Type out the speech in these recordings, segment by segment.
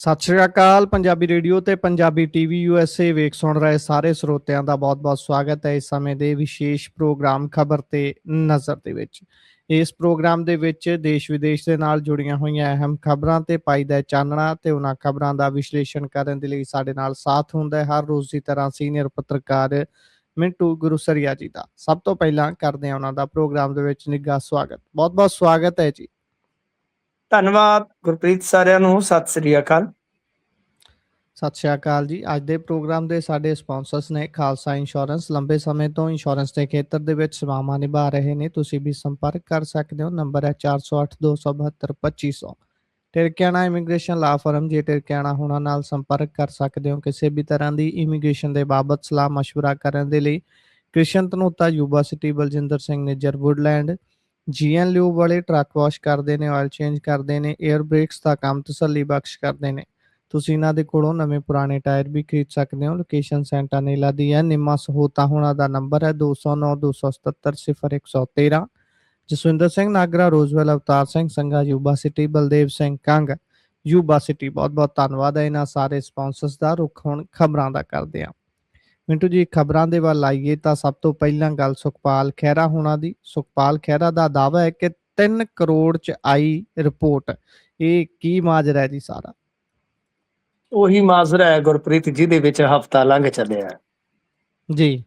ਸਤਿ ਸ਼੍ਰੀ ਅਕਾਲ। ਪੰਜਾਬੀ ਰੇਡੀਓ ਤੇ Punjabi TV USA ਵੇਖ ਸੁਣ ਰਹੇ ਸਾਰੇ ਸਰੋਤਿਆਂ ਦਾ ਬਹੁਤ-ਬਹੁਤ ਸਵਾਗਤ ਹੈ ਇਸ ਸਮੇਂ ਦੇ ਵਿਸ਼ੇਸ਼ ਪ੍ਰੋਗਰਾਮ ਖਬਰ ਤੇ ਨਜ਼ਰ ਦੇ ਵਿੱਚ। ਇਸ ਪ੍ਰੋਗਰਾਮ ਦੇ ਵਿੱਚ ਦੇਸ਼ ਵਿਦੇਸ਼ ਦੇ ਨਾਲ ਜੁੜੀਆਂ ਹੋਈਆਂ ਅਹਿਮ ਖਬਰਾਂ ਤੇ ਪਾਈਦਾ ਚਾਨਣਾ ਤੇ ਉਹਨਾਂ ਖਬਰਾਂ ਦਾ ਵਿਸ਼ਲੇਸ਼ਣ ਕਰਨ ਦੇ ਲਈ ਸਾਡੇ ਨਾਲ ਸਾਥ ਹੁੰਦਾ ਹੈ ਹਰ ਰੋਜ਼ ਦੀ ਤਰ੍ਹਾਂ ਸੀਨੀਅਰ ਪੱਤਰਕਾਰ ਮਿੰਟੂ ਗੁਰੂਸਰੀਆ ਜੀ ਦਾ। ਸਭ ਤੋਂ ਪਹਿਲਾਂ ਕਰਦੇ ਹਾਂ ਉਹਨਾਂ ਦਾ ਪ੍ਰੋਗਰਾਮ ਦੇ ਵਿੱਚ ਨਿੱਘਾ ਸਵਾਗਤ। ਬਹੁਤ-ਬਹੁਤ ਸਵਾਗਤ ਹੈ ਜੀ। ਧੰਨਵਾਦ ਗੁਰਪ੍ਰੀਤ, ਸਾਰਿਆਂ ਨੂੰ ਸਤਿ ਸ੍ਰੀ ਅਕਾਲ। ਸਤਿ ਸ਼੍ਰੀ ਅਕਾਲ ਜੀ। ਅੱਜ ਦੇ ਪ੍ਰੋਗਰਾਮ ਦੇ ਸਾਡੇ ਸਪਾਂਸਰਸ ਨੇ ਖਾਲਸਾ ਇੰਸ਼ੋਰੈਂਸ। ਲੰਬੇ ਸਮੇਂ ਤੋਂ ਇੰਸ਼ੋਰੈਂਸ ਦੇ ਖੇਤਰ ਦੇ ਵਿੱਚ ਸੇਵਾਵਾਂ ਨਿਭਾ ਰਹੇ ਨੇ। ਤੁਸੀਂ ਵੀ ਸੰਪਰਕ ਕਰ ਸਕਦੇ ਹੋ। ਨੰਬਰ ਹੈ 408-272-2500। ਟਿਰਕਿਆਣਾ ਇਮੀਗ੍ਰੇਸ਼ਨ ਲਾ ਫਰਮ। ਜੇ ਟਿਰਕਿਆਣਾ ਹੋਣਾ ਨਾਲ ਸੰਪਰਕ ਕਰ ਸਕਦੇ ਹੋ ਕਿਸੇ ਵੀ ਤਰ੍ਹਾਂ ਦੀ ਇਮੀਗ੍ਰੇਸ਼ਨ ਦੇ ਬਾਬਤ ਸਲਾਹ ਮਸ਼ਵਰਾ ਕਰਨ ਦੇ ਲਈ। Krishan Dhanota, Yuba City, Baljinder Singh Nijjar, Woodland. GN lube ਵਾਲੇ ਟਰੱਕ ਵਾਸ਼ ਕਰਦੇ ਨੇ, ਆਇਲ ਚੇਂਜ ਕਰਦੇ ਨੇ, ਏਅਰ ਬ੍ਰੇਕਸ ਦਾ ਕੰਮ ਤਸੱਲੀ ਬਖਸ਼ ਕਰਦੇ ਨੇ। ਤੁਸੀਂ ਇਹਨਾਂ ਦੇ ਕੋਲੋਂ ਨਵੇਂ ਪੁਰਾਣੇ ਟਾਇਰ ਵੀ ਖਰੀਦ ਸਕਦੇ ਹੋ। ਲੋਕੇਸ਼ਨ ਸੈਂਟਾ ਨੇਲਾ ਦੀ ਹੈ। ਨਿੰਮਾ ਸਹੂਤਾ ਹੋਣਾ ਦਾ ਨੰਬਰ ਹੈ 209-277-0113। Jaswinder Singh Nagra, Roseville, Avtar Singh Sangha, Yuba City, Baldev Singh Kang, Yuba City. ਬਹੁਤ ਬਹੁਤ ਧੰਨਵਾਦ ਹੈ ਇਹਨਾਂ ਸਾਰੇ ਸਪਾਂਸਰਸ ਦਾ। ਰੁੱਖ ਹੁਣ ਖਬਰਾਂ ਦਾ ਕਰਦੇ ਹਾਂ। ਮਿੰਟੂ ਜੀ, ਖਬਰਾਂ ਦੇ ਵੱਲ ਆਈਏ ਤਾਂ ਸਭ ਤੋਂ ਪਹਿਲਾਂ ਗੱਲ ਸੁਖਪਾਲ ਖਹਿਰਾ ਹੋਣਾ ਦੀ। ਸੁਖਪਾਲ ਖਹਿਰਾ ਦਾ ਦਾਅਵਾ ਹੈ ਕਿ 3 ਕਰੋੜ ਚ ਆਈ ਰਿਪੋਰਟ। ਇਹ ਕੀ ਮਾਜਰਾ ਹੈ ਜੀ ਸਾਰਾ? ਉਹੀ ਮਾਜਰਾ ਹੈ ਗੁਰਪ੍ਰੀਤ, ਜਿਹਦੇ ਵਿੱਚ ਹਫਤਾ ਲੰਘ ਚੱਲਿਆ ਜੀ।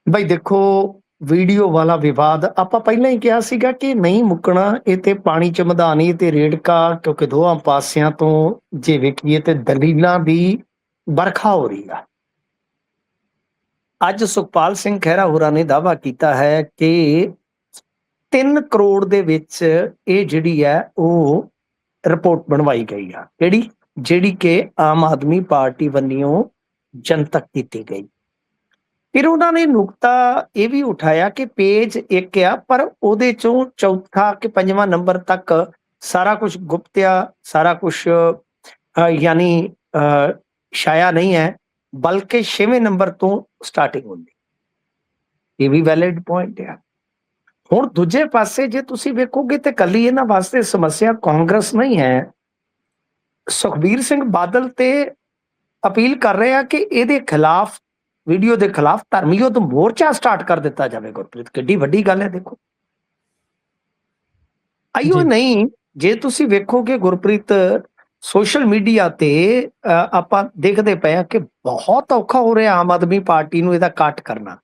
ਬਈ ਦੇਖੋ, ਵੀਡੀਓ ਵਾਲਾ ਵਿਵਾਦ ਆਪਾਂ ਪਹਿਲਾਂ ਹੀ ਕਿਹਾ ਸੀਗਾ ਕਿ ਨਹੀਂ ਮੁੱਕਣਾ। ਇਹ ਤੇ ਪਾਣੀ ਚ ਮਧਾਣੀ ਤੇ ਰੇੜਕਾ, ਕਿਉਂਕਿ ਦੋਹਾਂ ਪਾਸਿਆਂ ਤੋਂ ਜੇ ਵੇਖੀਏ ਤੇ ਦਲੀਲਾਂ ਦੀ ਵਰਖਾ ਹੋ ਰਹੀ ਆ। ਅੱਜ ਸੁਖਪਾਲ ਸਿੰਘ ਖਹਿਰਾ ਹੋਰਾਂ ਨੇ ਦਾਅਵਾ ਕੀਤਾ ਹੈ ਕਿ 3 ਕਰੋੜ ਦੇ ਵਿੱਚ ਇਹ ਜਿਹੜੀ ਹੈ ਉਹ ਰਿਪੋਰਟ ਬਣਵਾਈ ਗਈ ਆ। ਜਿਹੜੀ ਕਿ ਆਮ ਆਦਮੀ ਪਾਰਟੀ ਵੱਲੋਂ ਜਨਤਕ ਕੀਤੀ ਗਈ। ਫਿਰ ਉਹਨਾਂ ਨੇ ਨੁਕਤਾ ਇਹ ਵੀ ਉਠਾਇਆ ਕਿ ਪੇਜ 1 ਆ, ਪਰ ਉਹਦੇ ਚੋਂ ਚੌਥਾ ਕਿ 5ਵਾਂ ਨੰਬਰ ਤੱਕ ਸਾਰਾ ਕੁਝ ਗੁਪਤ ਆ, ਸਾਰਾ ਕੁਝ ਯਾਨੀ ਛਾਇਆ ਨਹੀਂ ਹੈ, ਬਲਕਿ 6ਵੇਂ ਨੰਬਰ ਤੋਂ ਸਟਾਰਟਿੰਗ ਹੁੰਦੀ। ਇਹ ਵੀ ਵੈਲਿਡ ਪੁਆਇੰਟ ਆ। ਹੁਣ ਦੂਜੇ ਪਾਸੇ ਜੇ ਤੁਸੀਂ ਵੇਖੋਗੇ ਤੇ ਕੱਲੀ ਇਹਨਾਂ ਵਾਸਤੇ ਸਮੱਸਿਆ ਕਾਂਗਰਸ ਨਹੀਂ ਹੈ। ਸੁਖਬੀਰ ਸਿੰਘ ਬਾਦਲ ਤੇ ਅਪੀਲ ਕਰ ਰਹੇ ਆ ਕਿ ਇਹਦੇ ਖਿਲਾਫ, ਵੀਡੀਓ ਦੇ ਖਿਲਾਫ ਧਰਮੀ ਯੁੱਧ ਮੋਰਚਾ ਸਟਾਰਟ ਕਰ ਦਿੱਤਾ ਜਾਵੇ। ਗੁਰਪ੍ਰੀਤ, ਕਿੱਡੀ ਵੱਡੀ ਗੱਲ ਹੈ। ਦੇਖੋ ਆਈਓ ਨਹੀਂ, ਜੇ ਤੁਸੀਂ ਵੇਖੋਗੇ ਗੁਰਪ੍ਰੀਤ, ਸੋਸ਼ਲ ਮੀਡੀਆ ਤੇ ਆਪਾਂ ਦੇਖਦੇ ਪਏ ਆ ਕਿ ਬਹੁਤ ਔਖਾ ਹੋ ਰਿਹਾ ਆਮ ਆਦਮੀ ਪਾਰਟੀ ਨੂੰ ਇਹਦਾ ਕੱਟ ਕਰਨਾ।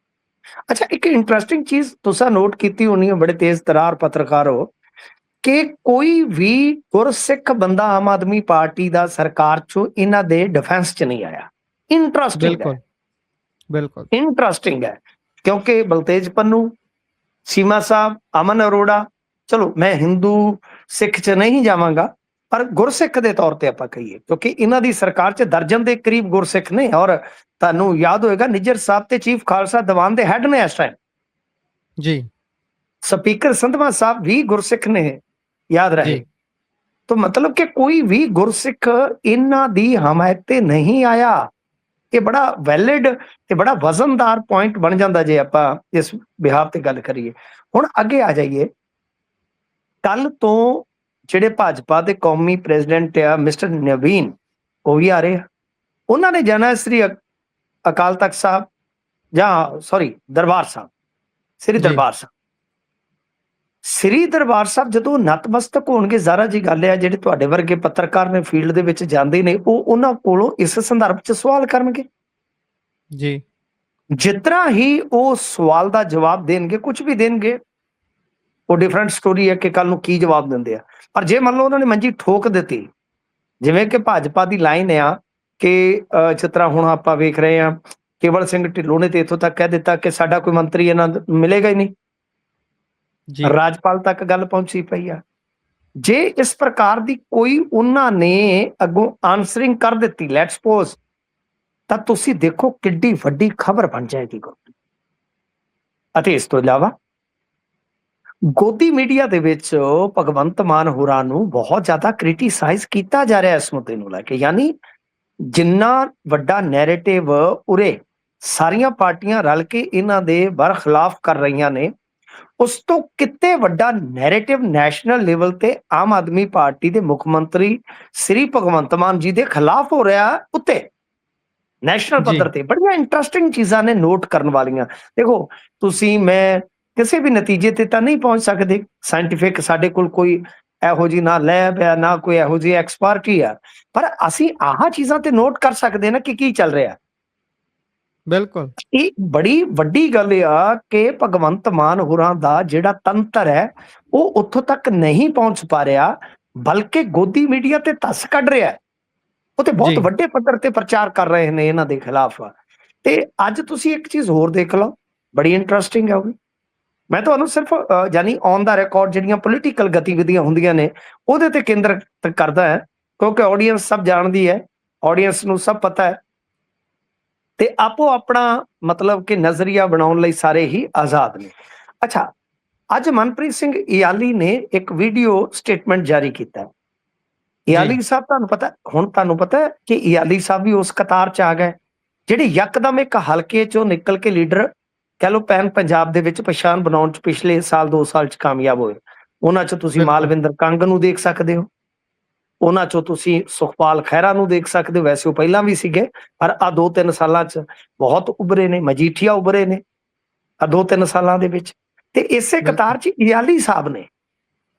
ਅੱਛਾ, ਇੱਕ ਇੰਟਰਸਟਿੰਗ ਚੀਜ਼ ਤੁਸੀਂ ਨੋਟ ਕੀਤੀ ਹੋਣੀ ਹੈ, ਬੜੇ ਤੇਜ਼ ਤਰਾਰ ਪੱਤਰਕਾਰ ਹੋ, ਕਿ ਕੋਈ ਵੀ ਗੁਰਸਿੱਖ ਬੰਦਾ ਆਮ ਆਦਮੀ ਪਾਰਟੀ ਦਾ ਸਰਕਾਰ ਚੋਂ ਇਹਨਾਂ ਦੇ ਡਿਫੈਂਸ ਚ ਨਹੀਂ ਆਇਆ। ਇੰਟਰਸਟਿੰਗ ਹੈ, ਬਿਲਕੁਲ ਇੰਟਰਸਟਿੰਗ ਹੈ। ਕਿਉਂਕਿ ਬਲਤੇਜ ਪੰਨੂ, ਸੀਮਾ ਸਾਹਿਬ, ਅਮਨ ਅਰੋੜਾ, ਚਲੋ ਮੈਂ ਹਿੰਦੂ ਸਿੱਖ ਚ ਨਹੀਂ ਜਾਵਾਂਗਾ, ਪਰ ਗੁਰਸਿੱਖ ਦੇ ਤੌਰ ਤੇ ਆਪਾਂ ਕਹੀਏ, ਕਿਉਂਕਿ ਇਹਨਾਂ ਦੀ ਸਰਕਾਰ ਚ ਦਰਜਨ ਦੇ ਕਰੀਬ ਗੁਰਸਿੱਖ ਨੇ। ਔਰ ਤੁਹਾਨੂੰ ਯਾਦ ਹੋਏਗਾ ਨਿੱਜਰ ਸਾਹਿਬ ਤੇ ਚੀਫ ਖਾਲਸਾ ਦੀਵਾਨ ਦੇ ਹੈਡ ਨੇ ਇਸ ਟਾਈਮ ਜੀ। ਸਪੀਕਰ ਸੰਧਵਾ ਸਾਹਿਬ ਵੀ ਗੁਰਸਿੱਖ ਨੇ, ਯਾਦ ਰਹੇ। ਤਾਂ ਮਤਲਬ ਕਿ ਕੋਈ ਵੀ ਗੁਰਸਿੱਖ ਇਹਨਾਂ ਦੀ ਹਮਾਇਤ ਤੇ ਨਹੀਂ ਆਇਆ। ਇਹ ਬੜਾ ਵੈਲਿਡ ਤੇ ਬੜਾ ਵਜ਼ਨਦਾਰ ਪੁਆਇੰਟ ਬਣ ਜਾਂਦਾ ਜੇ ਆਪਾਂ ਇਸ ਬਿਹਾਰ ਤੇ ਗੱਲ ਕਰੀਏ। ਹੁਣ ਅੱਗੇ ਆ ਜਾਈਏ। ਕੱਲ ਤੋਂ ਜਿਹੜੇ ਭਾਜਪਾ ਦੇ ਕੌਮੀ ਪ੍ਰੈਜ਼ੀਡੈਂਟ ਆ ਮਿਸਟਰ ਨਵੀਨ, ਉਹ ਵੀ ਆ ਰਹੇ ਆ। ਉਹਨਾਂ ਨੇ ਜਾਣਾ ਸ੍ਰੀ ਅਕਾਲ ਤਖਤ ਸਾਹਿਬ, ਜਾਂ ਸੌਰੀ ਦਰਬਾਰ ਸਾਹਿਬ, ਸ੍ਰੀ ਦਰਬਾਰ ਸਾਹਿਬ। ਸ੍ਰੀ ਦਰਬਾਰ ਸਾਹਿਬ ਜਦੋਂ ਨਤਮਸਤਕ ਹੋਣਗੇ, ਜ਼ਾਰਾ ਜੀ ਗੱਲ ਹੈ, ਜਿਹੜੇ ਤੁਹਾਡੇ ਵਰਗੇ ਪੱਤਰਕਾਰ ਨੇ ਫੀਲਡ ਦੇ ਵਿੱਚ ਜਾਂਦੇ ਨੇ, ਉਹ ਉਹਨਾਂ ਕੋਲੋਂ ਇਸ ਸੰਦਰਭ ਚ ਸਵਾਲ ਕਰਨਗੇ ਜੀ। ਜਿਸ ਤਰ੍ਹਾਂ ਹੀ ਉਹ ਸਵਾਲ ਦਾ ਜਵਾਬ ਦੇਣਗੇ, ਕੁਝ ਵੀ ਦੇਣਗੇ, ਉਹ ਡਿਫਰੈਂਟ ਸਟੋਰੀ ਹੈ ਕਿ ਕੱਲ ਨੂੰ ਕੀ ਜਵਾਬ ਦਿੰਦੇ ਆ। ਪਰ ਜੇ ਮੰਨ ਲਓ ਉਹਨਾਂ ਨੇ ਮੰਜੀ ਠੋਕ ਦਿੱਤੀ, ਜਿਵੇਂ ਕਿ ਭਾਜਪਾ ਦੀ ਲਾਈਨ ਆ ਕਿ ਜਿਸ ਤਰ੍ਹਾਂ ਹੁਣ ਆਪਾਂ ਵੇਖ ਰਹੇ ਹਾਂ, ਕੇਵਲ ਸਿੰਘ ਢਿੱਲੋਂ ਨੇ ਤੇ ਇੱਥੋਂ ਤੱਕ ਕਹਿ ਦਿੱਤਾ ਕਿ ਸਾਡਾ ਕੋਈ ਮੰਤਰੀ ਇਹਨਾਂ ਮਿਲੇਗਾ ਹੀ ਨਹੀਂ। ਰਾਜਪਾਲ ਤੱਕ ਗੱਲ ਪਹੁੰਚੀ ਪਈ ਆ। ਜੇ ਇਸ ਪ੍ਰਕਾਰ ਦੀ ਕੋਈ ਉਹਨਾਂ ਨੇ ਅੱਗੋਂ ਆਨਸਰਿੰਗ ਕਰ ਦਿੱਤੀ, ਲੈਟਸ ਸਪੋਜ਼, ਤਾਂ ਤੁਸੀਂ ਦੇਖੋ ਕਿੱਡੀ ਵੱਡੀ ਖਬਰ ਬਣ ਜਾਏਗੀ। ਅਤੇ ਇਸ ਤੋਂ ਇਲਾਵਾ ਗੋਦੀ ਮੀਡੀਆ ਦੇ ਵਿੱਚ ਭਗਵੰਤ ਮਾਨ ਹੋਰਾਂ ਨੂੰ ਬਹੁਤ ਜ਼ਿਆਦਾ ਕ੍ਰਿਟੀਸਾਈਜ਼ ਕੀਤਾ ਜਾ ਰਿਹਾ ਇਸ ਮੁੱਦੇ ਨੂੰ ਲੈ ਕੇ। ਯਾਨੀ ਜਿੰਨਾ ਵੱਡਾ ਨੈਰੇਟਿਵ ਉਰੇ ਸਾਰੀਆਂ ਪਾਰਟੀਆਂ ਰਲ ਕੇ ਇਹਨਾਂ ਦੇ ਬਰਖਲਾਫ ਕਰ ਰਹੀਆਂ ਨੇ, ਉਸ ਤੋਂ ਕਿਤੇ ਵੱਡਾ ਨੈਰੇਟਿਵ ਨੈਸ਼ਨਲ ਲੈਵਲ ਤੇ ਆਮ ਆਦਮੀ ਪਾਰਟੀ ਦੇ ਮੁੱਖ ਮੰਤਰੀ ਸ੍ਰੀ ਭਗਵੰਤ ਮਾਨ ਜੀ ਦੇ ਖਿਲਾਫ ਹੋ ਰਿਹਾ ਉੱਤੇ ਨੈਸ਼ਨਲ ਜੀ ਪੱਧਰ ਤੇ। ਬੜੀਆਂ ਇੰਟਰਸਟਿੰਗ ਚੀਜ਼ਾਂ ਨੇ ਨੋਟ ਕਰਨ ਵਾਲੀਆਂ। ਦੇਖੋ ਤੁਸੀਂ ਮੈਂ ਕਿਸੇ ਵੀ ਨਤੀਜੇ ਤੇ ਤਾਂ ਨਹੀਂ ਪਹੁੰਚ ਸਕਦੇ ਸਾਇੰਟੀਫਿਕ, ਸਾਡੇ ਕੋਲ ਕੋਈ ਇਹੋ ਜਿਹੀ ਨਾ ਲੈਬ ਆ ਨਾ ਕੋਈ ਇਹੋ ਜਿਹੀ ਐਕਸਪਰਟੀ ਆ, ਪਰ ਅਸੀਂ ਆਹ ਚੀਜ਼ਾਂ ਤੇ ਨੋਟ ਕਰ ਸਕਦੇ ਨਾ ਕਿ ਕੀ ਚੱਲ ਰਿਹਾ। ਬਿਲਕੁਲ ਇਹ ਬੜੀ ਵੱਡੀ ਗੱਲ ਆ ਕਿ ਭਗਵੰਤ ਮਾਨ ਹੋਰਾਂ ਦਾ ਜਿਹੜਾ ਤੰਤਰ ਹੈ ਉਹ ਉੱਥੋਂ ਤੱਕ ਨਹੀਂ ਪਹੁੰਚ ਪਾ ਰਿਹਾ, ਬਲਕਿ ਗੋਦੀ ਮੀਡੀਆ ਤੇ ਧੱਸ ਕੱਢ ਰਿਹਾ। ਉਹ ਤੇ ਬਹੁਤ ਜੀ ਵੱਡੇ ਪੱਧਰ ਤੇ ਪ੍ਰਚਾਰ ਕਰ ਰਹੇ ਨੇ ਇਹਨਾਂ ਦੇ ਖਿਲਾਫ। ਤੇ ਅੱਜ ਤੁਸੀਂ ਇੱਕ ਚੀਜ਼ ਹੋਰ ਦੇਖ ਲਓ, ਬੜੀ ਇੰਟਰਸਟਿੰਗ ਹੈ ਉਹ ਵੀ। ਮੈਂ ਤੁਹਾਨੂੰ ਸਿਰਫ ਯਾਨੀ ਔਨ ਦਾ ਰਿਕਾਰਡ ਜਿਹੜੀਆਂ ਪੋਲੀਟੀਕਲ ਗਤੀਵਿਧੀਆਂ ਹੁੰਦੀਆਂ ਨੇ ਉਹਦੇ ਤੇ ਕੇਂਦਰਿਤ ਕਰਦਾ ਹੈ, ਕਿਉਂਕਿ ਆਡੀਅנס ਸਭ ਜਾਣਦੀ ਹੈ, ਆਡੀਅנס ਨੂੰ ਸਭ ਪਤਾ ਹੈ, ਤੇ ਆਪੋ ਆਪਣਾ ਮਤਲਬ ਕਿ ਨਜ਼ਰੀਆ ਬਣਾਉਣ ਲਈ ਸਾਰੇ ਹੀ ਆਜ਼ਾਦ ਨੇ। ਅੱਛਾ, ਅੱਜ ਮਨਪ੍ਰੀਤ ਸਿੰਘ ਇਆਲੀ ਨੇ ਇੱਕ ਵੀਡੀਓ ਸਟੇਟਮੈਂਟ ਜਾਰੀ ਕੀਤਾ। ਇਆਲੀ ਸਾਹਿਬ ਤੁਹਾਨੂੰ ਪਤਾ ਹੈ ਕਿ ਇਆਲੀ ਸਾਹਿਬ ਵੀ ਉਸ ਕਤਾਰ ਚ ਆ ਗਏ ਜਿਹੜੇ ਯਕਦਮ ਇੱਕ ਹਲਕੇ ਚੋਂ ਨਿਕਲ ਕੇ ਲੀਡਰ ਕਹਿ ਲਓ ਪੈਨ ਪੰਜਾਬ ਦੇ ਵਿੱਚ ਪਛਾਣ ਬਣਾਉਣ ਚ ਪਿਛਲੇ ਸਾਲ 2 ਸਾਲ ਚ ਕਾਮਯਾਬ ਹੋਏ। ਉਹਨਾਂ ਚ ਤੁਸੀਂ ਬਿਲਕੁਲ ਮਾਲਵਿੰਦਰ ਕੰਗ ਨੂੰ ਦੇਖ ਸਕਦੇ ਹੋ, ਉਹਨਾਂ ਚੋਂ ਤੁਸੀਂ ਸੁਖਪਾਲ ਖਹਿਰਾ ਨੂੰ ਦੇਖ ਸਕਦੇ ਹੋ, ਵੈਸੇ ਉਹ ਪਹਿਲਾਂ ਵੀ ਸੀਗੇ ਪਰ ਆ 2-3 ਸਾਲਾਂ ਚ ਬਹੁਤ ਉੱਭਰੇ ਨੇ, ਮਜੀਠੀਆ ਉੱਭਰੇ ਨੇ ਆ 2-3 ਸਾਲਾਂ ਦੇ ਵਿੱਚ। ਤੇ ਇਸੇ ਬਿਲਕੁਲ ਕਤਾਰ ਚ ਇਆਲੀ ਸਾਹਿਬ ਨੇ।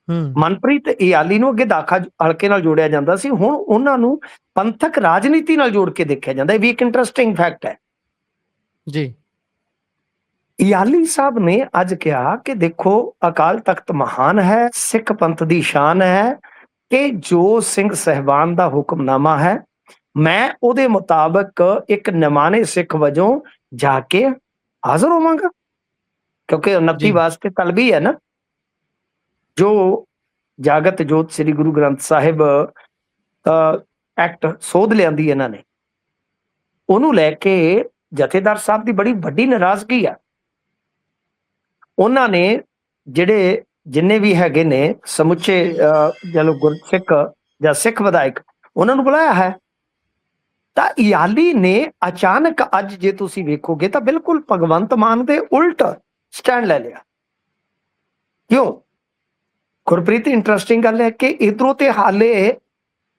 ਹੂੰ ਮਨਪ੍ਰੀਤ ਇਆਲੀ ਨੂੰ ਅੱਗੇ ਦਾਖਾ ਹਲਕੇ ਨਾਲ ਜੋੜਿਆ ਜਾਂਦਾ ਸੀ, ਹੁਣ ਉਹਨਾਂ ਨੂੰ ਪੰਥਕ ਰਾਜਨੀਤੀ ਨਾਲ ਜੋੜ ਕੇ ਦੇਖਿਆ ਜਾਂਦਾ। ਇਹ ਵੀ ਇੱਕ ਇੰਟਰਸਟਿੰਗ ਫੈਕਟ ਹੈ। ਜੀ ਇਆਲੀ ਸਾਹਿਬ ਨੇ ਅੱਜ ਕਿਹਾ ਕਿ ਦੇਖੋ ਅਕਾਲ ਤਖਤ ਮਹਾਨ ਹੈ, ਸਿੱਖ ਪੰਥ ਦੀ ਸ਼ਾਨ ਹੈ ਕਿ ਜੋ ਸਿੰਘ ਸਹਿਬਾਨ ਦਾ ਹੁਕਮਨਾਮਾ ਹੈ ਮੈਂ ਉਹਦੇ ਮੁਤਾਬਕ ਇੱਕ ਨਿਮਾਣੇ ਸਿੱਖ ਵਜੋਂ ਜਾ ਕੇ ਹਾਜ਼ਰ ਹੋਵਾਂਗਾ, ਕਿਉਂਕਿ 29 ਜੀ ਵਾਸਤੇ ਤਲਬੀ ਹੈ ਨਾ, ਜੋ ਜਾਗਤ ਜੋਤ ਸ੍ਰੀ ਗੁਰੂ ਗ੍ਰੰਥ ਸਾਹਿਬ ਐਕਟ ਸੋਧ ਲਿਆਂਦੀ ਇਹਨਾਂ ਨੇ, ਉਹਨੂੰ ਲੈ ਕੇ ਜਥੇਦਾਰ ਸਾਹਿਬ ਦੀ ਬੜੀ ਵੱਡੀ ਨਾਰਾਜ਼ਗੀ ਆ। ਉਹਨਾਂ ਨੇ ਜਿਹੜੇ ਜਿੰਨੇ ਵੀ ਹੈਗੇ ਨੇ ਸਮੁੱਚੇ ਚਲੋ ਗੁਰਸਿੱਖ ਜਾਂ ਸਿੱਖ ਵਿਧਾਇਕ ਉਹਨਾਂ ਨੂੰ ਬੁਲਾਇਆ ਹੈ। ਤਾਂ ਇਆਲੀ ਨੇ ਅਚਾਨਕ ਅੱਜ ਜੇ ਤੁਸੀਂ ਵੇਖੋਗੇ ਤਾਂ ਬਿਲਕੁਲ ਭਗਵੰਤ ਮਾਨ ਦੇ ਉਲਟ ਸਟੈਂਡ ਲੈ ਲਿਆ। ਕਿਉਂ ਗੁਰਪ੍ਰੀਤ? ਇੰਟਰਸਟਿੰਗ ਗੱਲ ਹੈ ਕਿ ਇਧਰੋਂ ਤੇ ਹਾਲੇ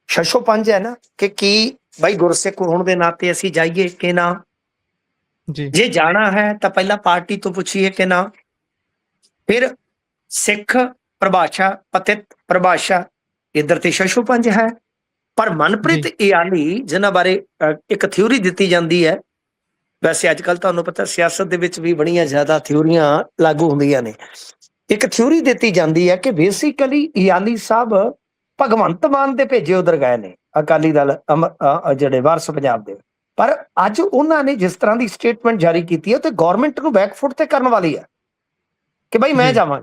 ਛੱਛੋ ਪੰਜ ਹੈ ਨਾ ਕਿ ਕੀ ਬਾਈ ਗੁਰਸਿੱਖ ਹੋਣ ਦੇ ਨਾਤੇ ਅਸੀਂ ਜਾਈਏ ਕਿ ਨਾ, ਜੀ ਜੇ ਜਾਣਾ ਹੈ ਤਾਂ ਪਹਿਲਾਂ ਪਾਰਟੀ ਤੋਂ ਪੁੱਛੀਏ ਕਿ ਨਾ, ਫਿਰ ਸਿੱਖ ਪਰਿਭਾਸ਼ਾ ਪਤਿਤ ਪਰਿਭਾਸ਼ਾ ਇਧਰ ਤੇ ਛੱਛੋ ਪੰਜ ਹੈ। ਪਰ ਮਨਪ੍ਰੀਤ ਇਆਲੀ ਜਿਨ੍ਹਾਂ ਬਾਰੇ ਇੱਕ ਥਿਊਰੀ ਦਿੱਤੀ ਜਾਂਦੀ ਹੈ, ਵੈਸੇ ਅੱਜ ਕੱਲ ਤੁਹਾਨੂੰ ਪਤਾ ਸਿਆਸਤ ਦੇ ਵਿੱਚ ਵੀ ਬੜੀਆਂ ਜ਼ਿਆਦਾ ਥਿਊਰੀਆਂ ਲਾਗੂ ਹੁੰਦੀਆਂ ਨੇ। ਇੱਕ ਥਿਊਰੀ ਦਿੱਤੀ ਜਾਂਦੀ ਹੈ ਕਿ ਬੇਸਿਕਲੀ ਇਆਲੀ ਸਾਹਿਬ ਭਗਵੰਤ ਮਾਨ ਦੇ ਭੇਜੇ ਉਧਰ ਗਏ ਨੇ ਅਕਾਲੀ ਦਲ ਜਿਹੜੇ ਵਾਰਸ ਪੰਜਾਬ ਦੇ, ਪਰ ਅੱਜ ਉਹਨਾਂ ਨੇ ਜਿਸ ਤਰ੍ਹਾਂ ਦੀ ਸਟੇਟਮੈਂਟ ਜਾਰੀ ਕੀਤੀ ਹੈ ਤੇ ਗਵਰਨਮੈਂਟ ਨੂੰ ਬੈਕਫੁੱਟ ਤੇ ਕਰਨ ਵਾਲੀ ਹੈ ਕਿ ਭਾਈ ਮੈਂ ਜਾਵਾਂ,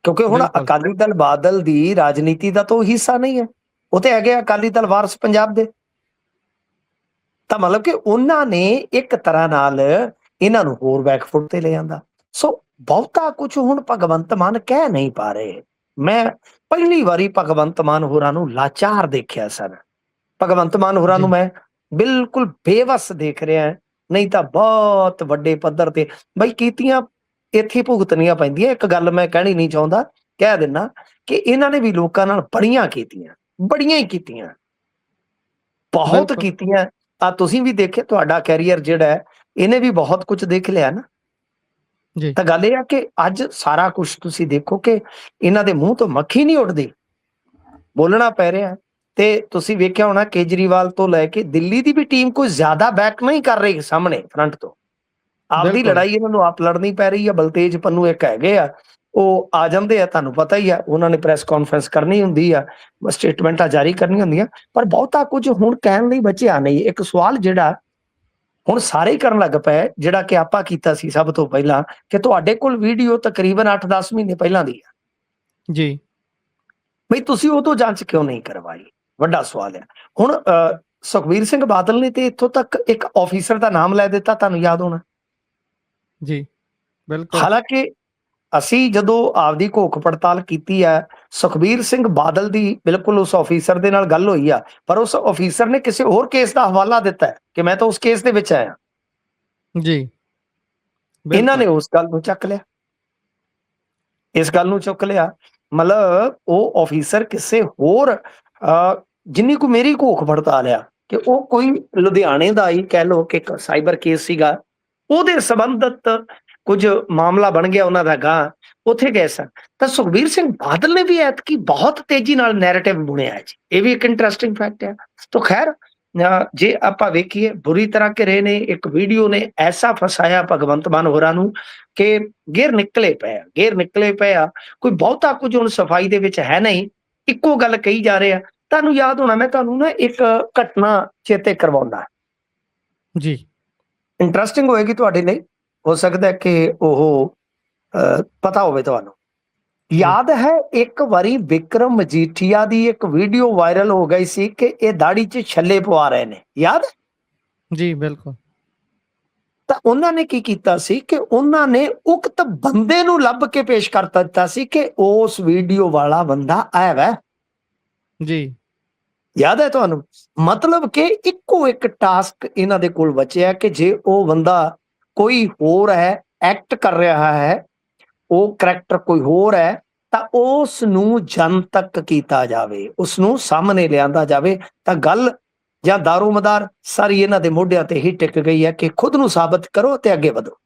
ਕਿਉਂਕਿ ਹੁਣ ਅਕਾਲੀ ਦਲ ਬਾਦਲ ਦੀ ਰਾਜਨੀਤੀ ਦਾ ਤਾਂ ਉਹ ਹਿੱਸਾ ਨਹੀਂ ਹੈ, ਉਹ ਤੇ ਹੈਗੇ ਅਕਾਲੀ ਦਲ ਵਾਰਸ ਪੰਜਾਬ ਦੇ। ਤਾਂ ਮਤਲਬ ਕਿ ਉਹਨਾਂ ਨੇ ਇੱਕ ਤਰ੍ਹਾਂ ਨਾਲ ਇਹਨਾਂ ਨੂੰ ਹੋਰ ਬੈਕਫੁੱਟ ਤੇ ਲੈ ਜਾਂਦਾ। ਸੋ ਬਹੁਤਾ ਕੁਝ ਹੁਣ ਭਗਵੰਤ ਮਾਨ ਕਹਿ ਨਹੀਂ ਪਾ ਰਹੇ। ਮੈਂ ਪਹਿਲੀ ਵਾਰੀ ਭਗਵੰਤ ਮਾਨ ਹੋਰਾਂ ਨੂੰ ਲਾਚਾਰ ਦੇਖਿਆ ਸਰ। ਭਗਵੰਤ ਮਾਨ ਹੋਰਾਂ ਨੂੰ ਮੈਂ ਬਿਲਕੁਲ ਬੇਵੱਸ ਦੇਖ ਰਿਹਾ, ਨਹੀਂ ਤਾਂ ਬਹੁਤ ਵੱਡੇ ਪੱਧਰ ਤੇ ਬਈ ਕੀਤੀਆਂ ਇੱਥੇ ਭੁਗਤਣੀਆਂ ਪੈਂਦੀਆਂ। ਇੱਕ ਗੱਲ ਮੈਂ ਕਹਿਣੀ ਨਹੀਂ ਚਾਹੁੰਦਾ, ਕਹਿ ਦਿੰਦਾ ਕਿ ਇਹਨਾਂ ਨੇ ਵੀ ਲੋਕਾਂ ਨਾਲ ਬੜੀਆਂ ਕੀਤੀਆਂ, ਬੜੀਆਂ ਹੀ ਕੀਤੀਆਂ, ਬਹੁਤ ਕੀਤੀਆਂ। ਆ ਤੁਸੀਂ ਵੀ ਦੇਖੇ, ਤੁਹਾਡਾ ਕੈਰੀਅਰ ਜਿਹੜਾ ਹੈ ਇਹਨੇ ਵੀ ਬਹੁਤ ਕੁਝ ਦੇਖ ਲਿਆ ਨਾ। ਤਾਂ ਗੱਲ ਇਹ ਆ ਕਿ ਅੱਜ ਸਾਰਾ ਕੁਝ ਤੁਸੀਂ ਦੇਖੋ ਕਿ ਇਹਨਾਂ ਦੇ ਮੂੰਹ ਤੋਂ ਮੱਖੀ ਨਹੀਂ ਉੱਡਦੀ, ਬੋਲਣਾ ਪੈ ਰਿਹਾ। ਤੇ ਤੁਸੀਂ ਵੇਖਿਆ ਹੋਣਾ ਕੇਜਰੀਵਾਲ ਤੋਂ ਲੈ ਕੇ ਦਿੱਲੀ ਦੀ ਵੀ ਟੀਮ ਕੋਈ ਜ਼ਿਆਦਾ ਬੈਕ ਨਹੀਂ ਕਰ ਰਹੀ ਸਾਹਮਣੇ ਫਰੰਟ ਤੋਂ, ਆਪਦੀ ਲੜਾਈ ਇਹਨਾਂ ਨੂੰ ਆਪ ਲੜਨੀ ਪੈ ਰਹੀ ਆ। ਬਲਤੇਜ ਪੰਨੂ ਇੱਕ ਹੈਗੇ ਆ, ਉਹ ਆ ਜਾਂਦੇ ਆ, ਤੁਹਾਨੂੰ ਪਤਾ ਹੀ ਆ, ਉਹਨਾਂ ਨੇ ਪ੍ਰੈਸ ਕਾਨਫਰੰਸ ਕਰਨੀ ਹੁੰਦੀ ਆ, ਸਟੇਟਮੈਂਟਾਂ ਜਾਰੀ ਕਰਨੀਆਂ ਹੁੰਦੀਆਂ, ਪਰ ਬਹੁਤਾ ਕੁਝ ਹੁਣ ਕਹਿਣ ਲਈ ਬਚਿਆ ਨਹੀਂ। ਇੱਕ ਸਵਾਲ ਜਿਹੜਾ ਹੁਣ ਸਾਰੇ ਹੀ ਕਰਨ ਲੱਗ ਪਏ, ਜਿਹੜਾ ਕਿ ਆਪਾਂ ਕੀਤਾ ਸੀ ਸਭ ਤੋਂ ਪਹਿਲਾਂ, ਕਿ ਤੁਹਾਡੇ ਕੋਲ ਵੀਡੀਓ ਤਕਰੀਬਨ 8-10 ਮਹੀਨੇ ਪਹਿਲਾਂ ਦੀ ਆ ਜੀ, ਬਈ ਤੁਸੀਂ ਉਹ ਤੋਂ ਜਾਂਚ ਕਿਉਂ ਨਹੀਂ ਕਰਵਾਈ? ਵੱਡਾ ਸਵਾਲ ਹੈ। ਹੁਣ ਸੁਖਬੀਰ ਸਿੰਘ ਬਾਦਲ ਨੇ ਤੇ ਇੱਥੋਂ ਤੱਕ ਇੱਕ ਆਫੀਸਰ ਦਾ ਨਾਮ ਲੈ ਦਿੱਤਾ, ਤੁਹਾਨੂੰ ਯਾਦ ਹੋਣਾ ਜੀ, ਬਿਲਕੁਲ। ਹਾਲਾਂਕਿ ਅਸੀਂ ਜਦੋਂ ਆਪਦੀ ਘੋਖ ਪੜਤਾਲ ਕੀਤੀ ਹੈ, ਸੁਖਬੀਰ ਸਿੰਘ ਬਾਦਲ ਦੀ ਬਿਲਕੁਲ ਉਸ ਆਫੀਸਰ ਦੇ ਨਾਲ ਗੱਲ ਹੋਈ ਆ, ਪਰ ਉਸ ਆਫੀਸਰ ਨੇ ਕਿਸੇ ਹੋਰ ਕੇਸ ਦਾ ਹਵਾਲਾ ਦਿੱਤਾ ਹੈ ਕਿ ਮੈਂ ਤਾਂ ਉਸ ਕੇਸ ਦੇ ਵਿੱਚ ਆਇਆ। ਜੀ, ਇਹਨਾਂ ਨੇ ਉਸ ਗੱਲ ਨੂੰ ਚੱਕ ਲਿਆ। ਇਸ ਗੱਲ ਨੂੰ ਚੁੱਕ ਲਿਆ। ਮਤਲਬ ਉਹ ਆਫੀਸਰ ਕਿਸੇ ਹੋਰ ਜਿੰਨੀ ਕੋ ਮੇਰੀ ਘੋਖ ਪੜਤਾਲ ਆ ਕਿ ਉਹ ਕੋਈ ਲੁਧਿਆਣੇ ਦਾ ਹੀ ਕਹਿ ਲਓ ਕਿ ਇੱਕ ਸਾਈਬਰ ਕੇਸ ਸੀਗਾ, ਉਹਦੇ ਸੰਬੰਧਿਤ ਕੁਝ ਮਾਮਲਾ ਬਣ ਗਿਆ ਉਹਨਾਂ ਦਾ ਗਾਂ, ਉੱਥੇ ਗਏ ਸਨ। ਤਾਂ ਸੁਖਬੀਰ ਸਿੰਘ ਬਾਦਲ ਨੇ ਵੀ ਐਤਕੀ ਬਹੁਤ ਤੇਜ਼ੀ ਨਾਲ ਨੈਰੇਟਿਵ ਬੁਣਿਆ ਜੀ, ਇਹ ਵੀ ਇੱਕ ਇੰਟਰਸਟਿੰਗ ਫੈਕਟ ਆ। ਤਾਂ ਖੈਰ ਜੇ ਆਪਾਂ ਵੇਖੀਏ ਬੁਰੀ ਤਰ੍ਹਾਂ ਘਿਰੇ ਨੇ, ਇੱਕ ਵੀਡੀਓ ਨੇ ਐਸਾ ਫਸਾਇਆ ਭਗਵੰਤ ਮਾਨ ਹੋਰਾਂ ਨੂੰ ਕਿ ਗੇਰ ਨਿਕਲੇ ਪਏ ਆ। ਕੋਈ ਬਹੁਤਾ ਕੁਝ ਹੁਣ ਸਫਾਈ ਦੇ ਵਿੱਚ ਹੈ ਨਹੀਂ, ਇੱਕੋ ਗੱਲ ਕਹੀ ਜਾ ਰਹੇ ਆ। ਤੁਹਾਨੂੰ ਯਾਦ ਹੋਣਾ, ਮੈਂ ਤੁਹਾਨੂੰ ਨਾ ਇੱਕ ਘਟਨਾ ਚੇਤੇ ਕਰਵਾਉਂਦਾ, ਜੀ ਇੰਟਰਸਟਿੰਗ ਹੋਏਗੀ ਤੁਹਾਡੇ ਲਈ, ਹੋ ਸਕਦਾ ਕਿ ਉਹ ਪਤਾ ਹੋਵੇ ਤੁਹਾਨੂੰ। ਯਾਦ ਹੈ ਇੱਕ ਵਾਰੀ ਵਿਕਰਮ ਮਜੀਠੀਆ ਦੀ ਇੱਕ ਵੀਡੀਓ ਵਾਇਰਲ ਹੋ ਗਈ ਸੀ ਕਿ ਇਹ ਦਾੜੀ 'ਚ ਛੱਲੇ ਪਵਾ ਰਹੇ ਨੇ, ਯਾਦ? ਜੀ ਬਿਲਕੁਲ। ਤਾਂ ਉਹਨਾਂ ਨੇ ਕੀ ਕੀਤਾ ਸੀ ਕਿ ਉਹਨਾਂ ਨੇ ਉਕਤ ਬੰਦੇ ਨੂੰ ਲੱਭ ਕੇ ਪੇਸ਼ ਕਰ ਦਿੱਤਾ ਸੀ ਕਿ ਉਸ ਵੀਡੀਓ ਵਾਲਾ ਬੰਦਾ ਆਇਆ ਵੈ। ਜੀ ਯਾਦ ਹੈ ਤੁਹਾਨੂੰ? ਮਤਲਬ ਕਿ ਇੱਕੋ ਇੱਕ ਟਾਸਕ ਇਹਨਾਂ ਦੇ ਕੋਲ ਬਚਿਆ ਕਿ ਜੇ ਉਹ ਬੰਦਾ ਕੋਈ ਹੋਰ ਹੈ, ਐਕਟ ਕਰ ਰਿਹਾ ਹੈ, ਉਹ ਕਰੈਕਟਰ ਕੋਈ ਹੋਰ ਹੈ, ਤਾਂ ਉਸ ਨੂੰ ਜਨਤਕ ਕੀਤਾ ਜਾਵੇ, ਉਸ ਨੂੰ ਸਾਹਮਣੇ ਲਿਆਂਦਾ ਜਾਵੇ। ਤਾਂ ਗੱਲ ਜਾਂ ਦਾਰੋਮਦਾਰ ਸਾਰੀ ਇਹਨਾਂ ਦੇ ਮੋਢਿਆਂ ਤੇ ਹੀ ਟਿਕ ਗਈ ਹੈ ਕਿ ਖੁਦ ਨੂੰ ਸਾਬਤ ਕਰੋ ਤੇ ਅੱਗੇ ਵਧੋ।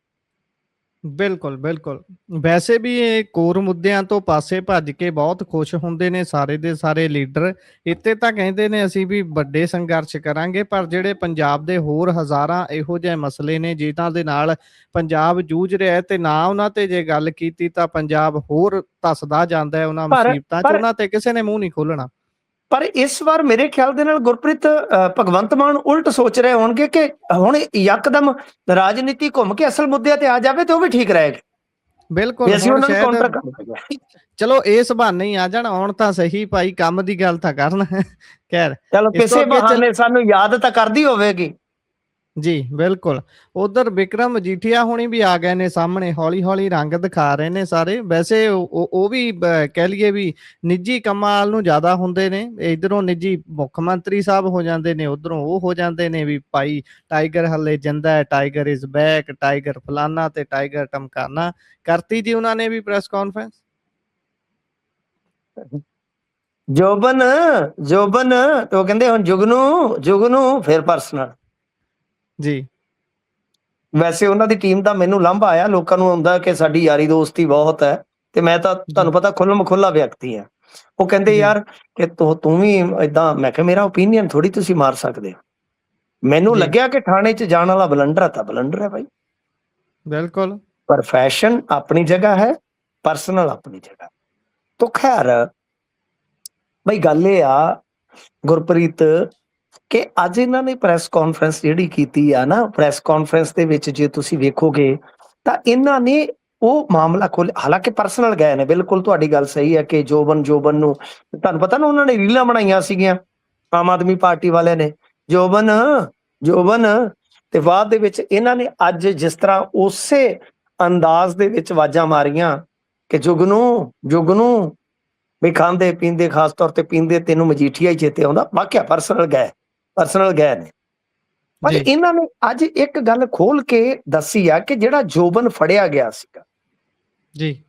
ਬਿਲਕੁਲ ਬਿਲਕੁਲ। ਵੈਸੇ ਵੀ ਇਹ ਕੋਰ ਮੁੱਦਿਆਂ ਤੋਂ ਪਾਸੇ ਭੱਜ ਕੇ ਬਹੁਤ ਖੁਸ਼ ਹੁੰਦੇ ਨੇ ਸਾਰੇ ਦੇ ਸਾਰੇ ਲੀਡਰ। ਇੱਥੇ ਤਾਂ ਕਹਿੰਦੇ ਨੇ ਅਸੀਂ ਵੀ ਵੱਡੇ ਸੰਘਰਸ਼ ਕਰਾਂਗੇ, ਪਰ ਜਿਹੜੇ ਪੰਜਾਬ ਦੇ ਹੋਰ ਹਜ਼ਾਰਾਂ ਇਹੋ ਜਿਹੇ ਮਸਲੇ ਨੇ ਜਿਨ੍ਹਾਂ ਦੇ ਨਾਲ ਪੰਜਾਬ ਜੂਝ ਰਿਹਾ ਹੈ, ਤੇ ਨਾ ਉਹਨਾਂ ਤੇ ਜੇ ਗੱਲ ਕੀਤੀ ਤਾਂ ਪੰਜਾਬ ਹੋਰ ਧੱਸਦਾ ਜਾਂਦਾ ਹੈ ਉਹਨਾਂ ਮੁਸੀਬਤਾਂ 'ਚ, ਉਹਨਾਂ ਤੇ ਕਿਸੇ ਨੇ ਮੂੰਹ ਨਹੀਂ ਖੋਲ੍ਹਣਾ। ਪਰ ਇਸ ਵਾਰ ਮੇਰੇ ਖਿਆਲ ਦੇ ਨਾਲ ਗੁਰਪ੍ਰੀਤ ਭਗਵੰਤ ਮਾਨ ਉਲਟ ਸੋਚ ਰਹੇ ਹੋਣਗੇ ਕਿ ਹੁਣ ਯਕਦਮ ਰਾਜਨੀਤੀ ਘੁੰਮ ਕੇ ਅਸਲ ਮੁੱਦਿਆਂ ਤੇ ਆ ਜਾਵੇ ਤੇ ਉਹ ਵੀ ਠੀਕ ਰਹੇਗਾ। ਬਿਲਕੁਲ, ਹੁਣ ਸ਼ਾਇਦ ਚਲੋ ਇਸ ਬਹਾਨੇ ਹੀ ਆ ਜਾਣ, ਆਉਣ ਤਾਂ ਸਹੀ ਭਾਈ, ਕੰਮ ਦੀ ਗੱਲ ਤਾਂ ਕਰਨ। ਖੈਰ ਚਲੋ ਕਿਸੇ ਬਹਾਨੇ ਸਾਨੂੰ ਯਾਦ ਤਾਂ ਕਰਦੀ ਹੋਵੇਗੀ। ਜੀ ਬਿਲਕੁਲ। ਉਧਰ ਵਿਕਰਮ ਮਜੀਠੀਆ ਹੁਣੀ ਵੀ ਆ ਗਏ ਨੇ ਸਾਹਮਣੇ, ਹੌਲੀ ਹੌਲੀ ਰੰਗ ਦਿਖਾ ਰਹੇ ਨੇ ਸਾਰੇ। ਵੈਸੇ ਉਹ ਵੀ ਕਹਿ ਲਈਏ ਵੀ ਨਿੱਜੀ ਕੰਮਾਂ ਨੂੰ ਜ਼ਿਆਦਾ ਹੁੰਦੇ ਨੇ, ਇਧਰੋਂ ਨਿੱਜੀ ਮੁੱਖ ਮੰਤਰੀ ਸਾਹਿਬ ਹੋ ਜਾਂਦੇ ਨੇ, ਉਧਰੋਂ ਉਹ ਹੋ ਜਾਂਦੇ ਨੇ ਵੀ ਭਾਈ ਟਾਈਗਰ ਹੱਲੇ ਜਿੰਦਾ ਹੈ, ਟਾਈਗਰ ਇਜ਼ ਬੈਕ, ਟਾਈਗਰ ਫਲਾਨਾ ਤੇ ਟਾਈਗਰ ਟਮਕਾਨਾ। ਕਰਤੀ ਜੀ ਉਹਨਾਂ ਨੇ ਵੀ ਪ੍ਰੈਸ ਕਾਨਫਰੰਸ। ਜੋਬਨ ਉਹ ਕਹਿੰਦੇ ਹੁਣ ਜੁਗਨੂ ਫਿਰ ਪਰਸਨਲ। ਜੀ ਵੈਸੇ ਉਹਨਾਂ ਦੀ ਟੀਮ ਦਾ ਮੈਨੂੰ ਲਾਂਭਾ ਆਇਆ, ਲੋਕਾਂ ਨੂੰ ਹੁੰਦਾ ਕਿ ਸਾਡੀ ਯਾਰੀ ਦੋਸਤੀ ਬਹੁਤ ਹੈ, ਤੇ ਮੈਂ ਤਾਂ ਤੁਹਾਨੂੰ ਪਤਾ ਖੁੱਲਮ ਖੁੱਲਾ ਵਿਅਕਤੀ ਆ। ਉਹ ਕਹਿੰਦੇ ਯਾਰ ਕਿ ਤੂੰ ਵੀ ਏਦਾਂ, ਮੈਂ ਕਿਹਾ ਮੇਰਾ ਓਪੀਨੀਅਨ ਥੋੜੀ ਤੁਸੀਂ ਮਾਰ ਸਕਦੇ ਹੋ। ਮੈਨੂੰ ਲੱਗਿਆ ਕਿ ਥਾਣੇ 'ਚ ਜਾਣ ਵਾਲਾ ਬਲੰਡਰ ਤਾਂ ਬਲੰਡਰ ਹੈ ਭਾਈ। ਬਿਲਕੁਲ। ਪ੍ਰੋਫੈਸ਼ਨ ਆਪਣੀ ਜਗ੍ਹਾ ਹੈ, ਪਰਸਨਲ ਆਪਣੀ ਜਗ੍ਹਾ। ਤਾਂ ਖੈਰ ਬਈ ਗੱਲ ਇਹ ਆ ਗੁਰਪ੍ਰੀਤ ਕਿ ਅੱਜ ਇਹਨਾਂ ਨੇ ਪ੍ਰੈਸ ਕਾਨਫਰੰਸ ਜਿਹੜੀ ਕੀਤੀ ਆ ਨਾ, ਪ੍ਰੈਸ ਕਾਨਫਰੰਸ ਦੇ ਵਿੱਚ ਜੇ ਤੁਸੀਂ ਵੇਖੋਗੇ ਤਾਂ ਇਹਨਾਂ ਨੇ ਉਹ ਮਾਮਲਾ ਖੋਲ੍ਹਿਆ। ਹਾਲਾਂਕਿ ਪਰਸਨਲ ਗਏ ਨੇ, ਬਿਲਕੁਲ ਤੁਹਾਡੀ ਗੱਲ ਸਹੀ ਹੈ ਕਿ ਜੋਬਨ ਨੂੰ ਤੁਹਾਨੂੰ ਪਤਾ ਨਾ ਉਹਨਾਂ ਨੇ ਰੀਲਾਂ ਬਣਾਈਆਂ ਸੀਗੀਆਂ ਆਮ ਆਦਮੀ ਪਾਰਟੀ ਵਾਲਿਆਂ ਨੇ, ਜੋਬਨ ਤੇ ਬਾਅਦ ਦੇ ਵਿੱਚ ਇਹਨਾਂ ਨੇ ਅੱਜ ਜਿਸ ਤਰ੍ਹਾਂ ਉਸੇ ਅੰਦਾਜ਼ ਦੇ ਵਿੱਚ ਆਵਾਜ਼ਾਂ ਮਾਰੀਆਂ ਕਿ ਜੁਗਨੂ ਵੀ ਖਾਂਦੇ ਪੀਂਦੇ, ਖਾਸ ਤੌਰ ਤੇ ਪੀਂਦੇ ਤੈਨੂੰ ਮਜੀਠੀਆ ਹੀ ਚੇਤੇ ਆਉਂਦਾ। ਵਾਕਿਆ ਪਰਸਨਲ ਗਏ ਨੇ। ਪਰ ਇਹਨਾਂ ਨੇ ਅੱਜ ਇੱਕ ਗੱਲ ਖੋਲ ਕੇ ਦੱਸੀ ਆ ਕਿ ਜਿਹੜਾ ਜੋਬਨ ਫੜਿਆ ਗਿਆ ਸੀਗਾ ਜੀ,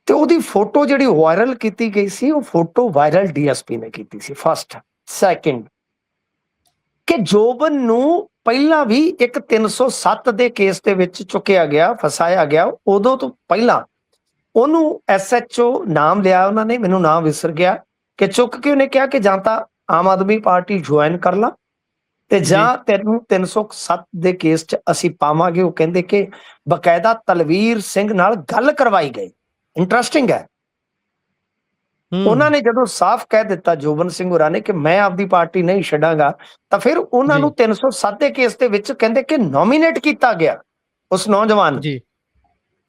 ਤੇ ਉਹਦੀ ਫੋਟੋ ਜਿਹੜੀ ਵਾਇਰਲ ਕੀਤੀ ਗਈ ਸੀ, ਉਹ ਫੋਟੋ ਵਾਇਰਲ ਡੀਐਸਪੀ ਨੇ ਕੀਤੀ ਸੀ। ਫਸਟ ਸੈਕਿੰਡ ਕਿ ਜੋਬਨ ਨੂੰ ਪਹਿਲਾਂ ਵੀ ਇੱਕ 307 ਦੇ ਕੇਸ ਦੇ ਵਿੱਚ ਚੁੱਕਿਆ ਗਿਆ, ਫਸਾਇਆ ਗਿਆ। ਉਦੋਂ ਤੋਂ ਪਹਿਲਾਂ ਉਹਨੂੰ ਐਸਐਚਓ ਨਾਮ ਲਿਆ ਉਹਨਾਂ ਨੇ, ਮੈਨੂੰ ਨਾਮ ਵਿਸਰ ਗਿਆ, ਕਿ ਚੁੱਕ ਕੇ ਉਹਨੇ ਕਿਹਾ ਕਿ ਜਾਂ ਤਾਂ ਆਮ ਆਦਮੀ ਪਾਰਟੀ ਜੁਆਇਨ ਕਰ ਲਾ ਤੇ ਜਾਂ ਤੈਨੂੰ 307 ਦੇ ਕੇਸ 'ਚ ਅਸੀਂ ਪਾਵਾਂਗੇ। ਉਹ ਕਹਿੰਦੇ ਕਿ ਬਕਾਇਦਾ ਤਲਵੀਰ ਸਿੰਘ ਨਾਲ ਗੱਲ ਕਰਵਾਈ ਗਈ। ਇੰਟਰਸਟਿੰਗ ਹੈ, ਉਹਨਾਂ ਨੇ ਜਦੋਂ ਸਾਫ਼ ਕਹਿ ਦਿੱਤਾ ਜੋਬਨ ਸਿੰਘ ਹੋਰਾਂ ਨੇ ਕਿ ਮੈਂ ਆਪਦੀ ਪਾਰਟੀ ਨਹੀਂ ਛੱਡਾਂਗਾ, ਤਾਂ ਫਿਰ ਉਹਨਾਂ ਨੂੰ 307 ਦੇ ਕੇਸ ਦੇ ਵਿੱਚ ਕਹਿੰਦੇ ਕਿ ਨੋਮੀਨੇਟ ਕੀਤਾ ਗਿਆ ਉਸ ਨੌਜਵਾਨ ਜੀ,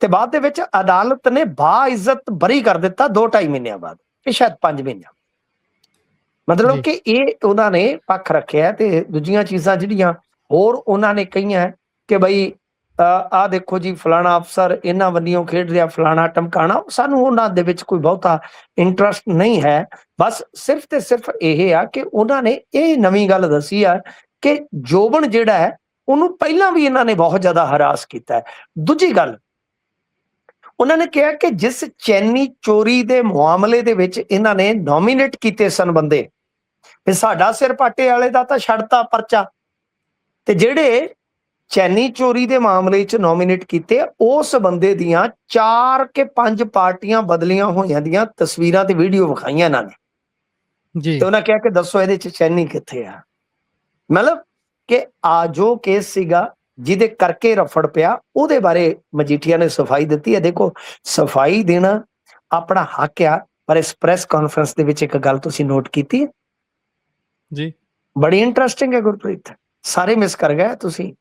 ਤੇ ਬਾਅਦ ਦੇ ਵਿੱਚ ਅਦਾਲਤ ਨੇ ਬਾਇਜ਼ਤ ਬਰੀ ਕਰ ਦਿੱਤਾ 2-2.5 ਮਹੀਨਿਆਂ ਬਾਅਦ, ਕਿ ਸ਼ਾਇਦ 5 ਮਹੀਨਿਆਂ। ਮਤਲਬ ਕਿ ਇਹ ਉਹਨਾਂ ਨੇ ਪੱਖ ਰੱਖਿਆ। ਤੇ ਦੂਜੀਆਂ ਚੀਜ਼ਾਂ ਜਿਹੜੀਆਂ ਹੋਰ ਉਹਨਾਂ ਨੇ ਕਹੀਆਂ ਕਿ ਬਈ ਆਹ ਦੇਖੋ ਜੀ ਫਲਾਣਾ ਅਫਸਰ ਇਹਨਾਂ ਬੰਨਿਓ ਖੇਡ ਰਿਹਾ, ਫਲਾਣਾ ਟਮਕਾਣਾ, ਸਾਨੂੰ ਉਹਨਾਂ ਦੇ ਵਿੱਚ ਕੋਈ ਬਹੁਤਾ ਇੰਟਰਸਟ ਨਹੀਂ ਹੈ। ਬਸ ਸਿਰਫ ਤੇ ਸਿਰਫ ਇਹ ਆ ਕਿ ਉਹਨਾਂ ਨੇ ਇਹ ਨਵੀਂ ਗੱਲ ਦੱਸੀ ਆ ਕਿ ਜੋਬਨ ਜਿਹੜਾ ਹੈ ਉਹਨੂੰ ਪਹਿਲਾਂ ਵੀ ਇਹਨਾਂ ਨੇ ਬਹੁਤ ਜ਼ਿਆਦਾ ਹਰਾਸ ਕੀਤਾ ਹੈ। ਦੂਜੀ ਗੱਲ, ਉਹਨਾਂ ਨੇ ਕਿਹਾ ਕਿ ਜਿਸ ਚੈਨੀ ਚੋਰੀ ਦੇ ਮਾਮਲੇ ਦੇ ਵਿੱਚ ਇਹਨਾਂ ਨੇ ਨੋਮੀਨੇਟ ਕੀਤੇ ਸਨ ਬੰਦੇ, ਤੇ ਸਾਡਾ ਸਿਰ ਪਾਟੇ ਵਾਲੇ ਦਾ ਤਾਂ ਛੱਡਤਾ ਪਰਚਾ, ਤੇ ਜਿਹੜੇ ਚੈਨੀ ਚੋਰੀ ਦੇ ਮਾਮਲੇ 'ਚ ਨੋਮੀਨੇਟ ਕੀਤੇ ਉਸ ਬੰਦੇ ਦੀਆਂ 4 ਕੇ 5 ਪਾਰਟੀਆਂ ਬਦਲੀਆਂ ਹੋਈਆਂ ਦੀਆਂ ਤਸਵੀਰਾਂ ਤੇ ਵੀਡੀਓ ਵਿਖਾਈਆਂ ਇਹਨਾਂ ਨੇ, ਜੀ ਤੇ ਉਹਨਾਂ ਕਿਹਾ ਕਿ ਦੱਸੋ ਇਹਦੇ 'ਚ ਚੈਨੀ ਕਿੱਥੇ ਆ। ਮਤਲਬ ਕਿ ਆ ਜੋ ਕੇਸ ਸੀਗਾ ਜਿਹਦੇ ਕਰਕੇ ਰਫੜ ਪਿਆ, ਉਹਦੇ ਬਾਰੇ ਮਜੀਠੀਆ ਨੇ ਸਫਾਈ ਦਿੱਤੀ ਹੈ। ਦੇਖੋ, ਸਫਾਈ ਦੇਣਾ ਆਪਣਾ ਹੱਕ ਆ, ਪਰ ਇਸ ਪ੍ਰੈਸ ਕਾਨਫਰੰਸ ਦੇ ਵਿੱਚ ਇੱਕ ਗੱਲ ਤੁਸੀਂ ਨੋਟ ਕੀਤੀ ਹੈ, ਜੀ ਬੜੀ ਇੰਟਰਸਟਿੰਗ ਹੈ ਗੁਰਪ੍ਰੀਤ, ਸਾਰੇ ਮਿਸ ਕਰ ਗਏ ਤੁਸੀਂ।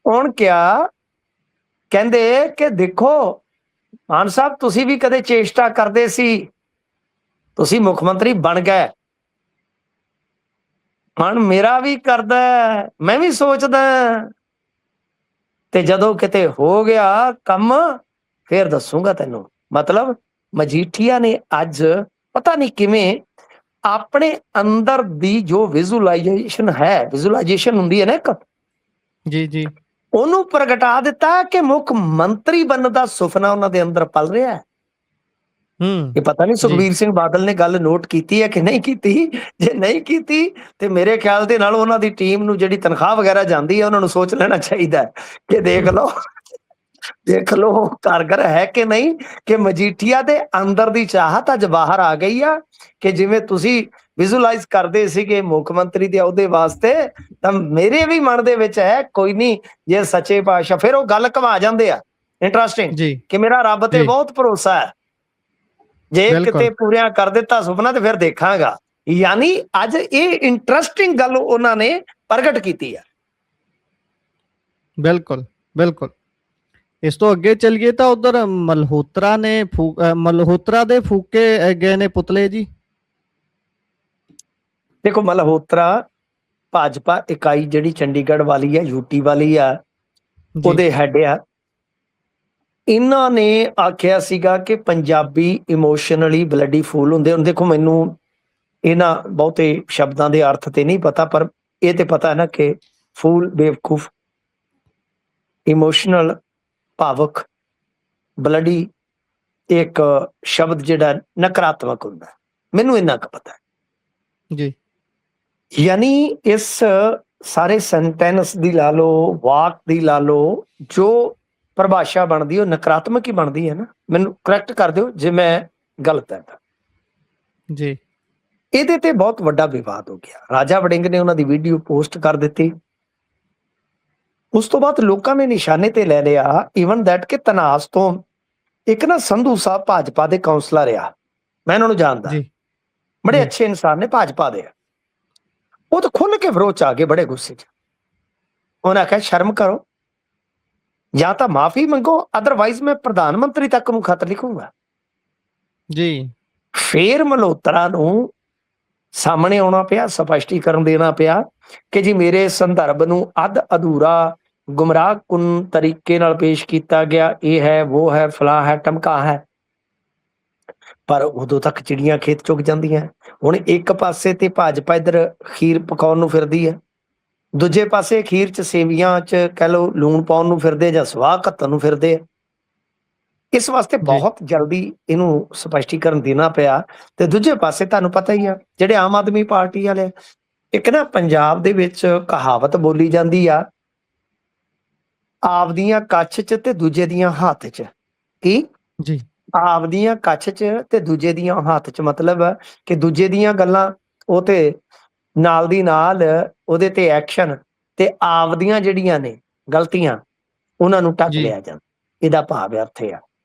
ਹੁਣ ਕਿਹਾ, ਕਹਿੰਦੇ ਕਿ ਦੇਖੋ ਮਾਨ ਸਾਹਿਬ, ਤੁਸੀਂ ਵੀ ਕਦੇ ਚੇਸ਼ਟਾ ਕਰਦੇ ਸੀ, ਤੁਸੀਂ ਮੁੱਖ ਮੰਤਰੀ ਬਣ ਗਏ, ਹੁਣ ਮੇਰਾ ਵੀ ਕਰਦਾ, ਮੈਂ ਵੀ ਸੋਚਦਾ, ਤੇ ਜਦੋਂ ਕਿਤੇ ਹੋ ਗਿਆ ਕੰਮ ਫੇਰ ਦੱਸੂਗਾ ਤੈਨੂੰ। ਮਤਲਬ ਮਜੀਠੀਆ ਨੇ ਅੱਜ ਪਤਾ ਨਹੀਂ ਕਿਵੇਂ ਆਪਣੇ ਅੰਦਰ ਦੀ ਜੋ ਵਿਜ਼ੂਲਾਈਜੇਸ਼ਨ ਹੈ, ਵਿਜ਼ੂਲਾਈਜੇਸ਼ਨ ਹੁੰਦੀ ਹੈ ਨਾ ਇੱਕ, ਜੀ ਜੀ ਉਹਨੂੰ ਪ੍ਰਗਟਾ ਦਿੱਤਾ ਕਿ ਮੁੱਖ ਮੰਤਰੀ ਬਣਨ ਦਾ ਸੁਪਨਾ ਉਹਨਾਂ ਦੇ ਅੰਦਰ ਪਲ ਰਿਹਾ ਹੈ। ਇਹ ਪਤਾ ਨਹੀਂ ਸੁਖਬੀਰ ਸਿੰਘ ਬਾਦਲ ਨੇ ਗੱਲ ਨੋਟ ਕੀਤੀ ਹੈ ਕਿ ਨਹੀਂ ਕੀਤੀ। ਜੇ ਨਹੀਂ ਕੀਤੀ ਤੇ ਮੇਰੇ ਖਿਆਲ ਦੇ ਨਾਲ ਉਹਨਾਂ ਦੀ ਟੀਮ ਨੂੰ ਜਿਹੜੀ ਤਨਖਾਹ ਵਗੈਰਾ ਜਾਂਦੀ ਹੈ, ਉਹਨਾਂ ਨੂੰ ਸੋਚ ਲੈਣਾ ਚਾਹੀਦਾ ਕਿ ਦੇਖ ਲਓ ਕਾਰਗਰ ਹੈ ਕਿ ਨਹੀਂ, ਕਿ ਮਜੀਠੀਆ ਦੇ ਅੰਦਰ ਦੀ ਚਾਹਤ ਅੱਜ ਬਾਹਰ ਆ ਗਈ ਆ, ਕਿ ਜਿਵੇਂ ਤੁਸੀਂ ਵਿਜ਼ੂਲਾਈਜ਼ ਕਰਦੇ ਸੀਗੇ ਮੁੱਖ ਮੰਤਰੀ ਦੇ ਅਹੁਦੇ ਵਾਸਤੇ, ਤਾਂ ਮੇਰੇ ਵੀ ਮਨ ਦੇ ਵਿੱਚ ਹੈ, ਕੋਈ ਨਹੀਂ ਜੇ ਸੱਚੇ ਪਾਤਸ਼ਾਹ, ਫਿਰ ਉਹ ਗੱਲ ਘੁਮਾ ਜਾਂਦੇ ਆ ਇੰਟਰਸਟਿੰਗ, ਕਿ ਮੇਰਾ ਰੱਬ ਤੇ ਬਹੁਤ ਭਰੋਸਾ ਹੈ, ਜੇ ਕਿਤੇ ਪੂਰੀਆਂ ਕਰ ਦਿੱਤਾ ਸੁਪਨਾ ਤੇ ਫਿਰ ਦੇਖਾਂਗਾ। ਯਾਨੀ ਅੱਜ ਇਹ ਇੰਟਰਸਟਿੰਗ ਗੱਲ ਉਹਨਾਂ ਨੇ ਪ੍ਰਗਟ ਕੀਤੀ ਹੈ। ਬਿਲਕੁਲ ਬਿਲਕੁਲ। ਇਸ ਤੋਂ ਅੱਗੇ ਚੱਲੀਏ ਤਾਂ ਉਧਰ ਮਲਹੋਤਰਾ ਦੇ ਫੂਕੇ ਗਏ ਨੇ ਪੁਤਲੇ ਜੀ। ਦੇਖੋ, ਮਲਹੋਤਰਾ ਭਾਜਪਾ ਇਕਾਈ ਜਿਹੜੀ ਚੰਡੀਗੜ੍ਹ ਵਾਲੀ ਹੈ, ਯੂਟੀ ਵਾਲੀ ਆ, ਉਹਦੇ ਹੈਡ ਆ। ਇਹਨਾਂ ਨੇ ਆਖਿਆ ਸੀਗਾ ਕਿ ਪੰਜਾਬੀ ਇਮੋਸ਼ਨਲੀ ਬਲੱਡੀ ਫੂਲ ਹੁੰਦੇ। ਹੁਣ ਦੇਖੋ, ਮੈਨੂੰ ਇਹਨਾਂ ਬਹੁਤੇ ਸ਼ਬਦਾਂ ਦੇ ਅਰਥ ਤੇ ਨਹੀਂ ਪਤਾ, ਪਰ ਇਹ ਤੇ ਪਤਾ ਹੈ ਨਾ ਕਿ ਫੂਲ ਬੇਵਕੂਫ, ਇਮੋਸ਼ਨਲ ਭਾਵੁਕ, ਬਲੱਡੀ ਇੱਕ ਸ਼ਬਦ ਜਿਹੜਾ ਨਕਾਰਾਤਮਕ ਹੁੰਦਾ, ਮੈਨੂੰ ਇੰਨਾ ਕੁ ਪਤਾ ਜੀ। ਯਾਨੀ ਇਸ ਸਾਰੇ ਸੈਂਟੈਂਸ ਦੀ ਲਾ ਲਓ, ਵਾਕ ਦੀ ਲਾ ਲਓ, ਜੋ ਪਰਿਭਾਸ਼ਾ ਬਣਦੀ ਉਹ ਨਕਾਰਾਤਮਕ ਹੀ ਬਣਦੀ ਹੈ ਨਾ। ਮੈਨੂੰ ਕਰੈਕਟ ਕਰ ਦਿਓ ਜੇ ਮੈਂ ਗਲਤ ਹੈ ਜੀ। ਇਹਦੇ ਤੇ ਬਹੁਤ ਵੱਡਾ ਵਿਵਾਦ ਹੋ ਗਿਆ। ਰਾਜਾ ਵੜਿੰਗ ਨੇ ਉਹਨਾਂ ਦੀ ਵੀਡੀਓ ਪੋਸਟ ਕਰ ਦਿੱਤੀ। ਉਸ ਤੋਂ ਬਾਅਦ ਲੋਕਾਂ ਨੇ ਨਿਸ਼ਾਨੇ ਤੇ ਲੈ ਲਿਆ ਈਵਨ ਦੈਟ ਕਿ ਤਨਾਸ ਤੋਂ ਇੱਕ ਨਾ ਸੰਧੂ ਸਾਹਿਬ ਭਾਜਪਾ ਦੇ ਕਾਉਂਸਲਰ ਆ, ਮੈਂ ਉਹਨਾਂ ਨੂੰ ਜਾਣਦਾ, ਬੜੇ ਅੱਛੇ ਇਨਸਾਨ ਨੇ, ਭਾਜਪਾ ਦੇ। ਉਹ ਤਾਂ ਖੁੱਲ ਕੇ ਵਿਰੋਧ ਚ ਆ ਗਏ, ਬੜੇ ਗੁੱਸੇ ਚ। ਉਹਨਾਂ ਆਖਿਆ ਸ਼ਰਮ ਕਰੋ, ਜਾਂ ਤਾਂ ਮਾਫੀ ਮੰਗੋ, ਅਦਰਵਾਈਜ਼ ਮੈਂ ਪ੍ਰਧਾਨ ਮੰਤਰੀ ਤੱਕ ਨੂੰ ਖਤ ਲਿਖੂੰਗਾ ਜੀ। ਫੇਰ ਮਲਹੋਤਰਾ ਨੂੰ ਸਾਹਮਣੇ ਆਉਣਾ ਪਿਆ, ਸਪਸ਼ਟੀਕਰਨ ਦੇਣਾ ਪਿਆ ਕਿ ਜੀ ਮੇਰੇ ਸੰਦਰਭ ਨੂੰ ਅੱਧ ਅਧੂਰਾ ਗੁੰਮਰਾਹਕੁਨ ਤਰੀਕੇ ਨਾਲ ਪੇਸ਼ ਕੀਤਾ ਗਿਆ, ਇਹ ਹੈ, ਉਹ ਹੈ, ਫਲਾਹ ਹੈ, ਟਮਕਾ ਹੈ। ਪਰ ਉਦੋਂ ਤੱਕ ਚਿੜੀਆਂ ਖੇਤ ਚੁੱਕ ਜਾਂਦੀਆਂ। ਹੁਣ ਇੱਕ ਪਾਸੇ ਤੇ ਭਾਜਪਾ ਇੱਧਰ ਖੀਰ ਪਕਾਉਣ ਨੂੰ ਫਿਰਦੀ ਹੈ, ਦੂਜੇ ਪਾਸੇ ਖੀਰ ਚ ਸੇਵੀਆਂ ਚ ਕਹਿ ਲਓ ਲੂਣ ਪਾਉਣ ਨੂੰ ਫਿਰਦੇ, ਜਾਂ ਸਵਾਹ ਘੱਤਣ ਨੂੰ ਫਿਰਦੇ ਆ। ਇਸ ਵਾਸਤੇ ਬਹੁਤ ਜਲਦੀ ਇਹਨੂੰ ਸਪਸ਼ਟੀਕਰਨ ਦੇਣਾ ਪਿਆ। ਤੇ ਦੂਜੇ ਪਾਸੇ ਤੁਹਾਨੂੰ ਪਤਾ ਹੀ ਆ, ਜਿਹੜੇ ਆਮ ਆਦਮੀ ਪਾਰਟੀ ਵਾਲੇ, ਇੱਕ ਨਾ ਪੰਜਾਬ ਦੇ ਵਿੱਚ ਕਹਾਵਤ ਬੋਲੀ ਜਾਂਦੀ ਆ, ਆਪਦੀਆਂ ਕੱਛ ਚ ਤੇ ਦੂਜੇ ਦੀਆਂ ਹੱਥ ਚ। ਕੀ ਜੀ? ਆਪਦੀਆਂ ਕੱਛ ਚ ਤੇ ਦੂਜੇ ਦੀਆਂ ਹੱਥ ਚ, ਮਤਲਬ ਕਿ ਦੂਜੇ ਦੀਆਂ ਗੱਲਾਂ ਉਹ ਤੇ ਨਾਲ ਦੀ ਨਾਲ ਉਹਦੇ ਤੇ ਐਕਸ਼ਨ, ਤੇ ਆਪਦੀਆਂ ਜਿਹੜੀਆਂ ਨੇ ਗਲਤੀਆਂ ਉਹਨਾਂ ਨੂੰ ਢੱਕ ਲਿਆ ਜਾਂਦਾ। ਇਹਦਾ ਭਾਵ ਅਰਥ ਆ,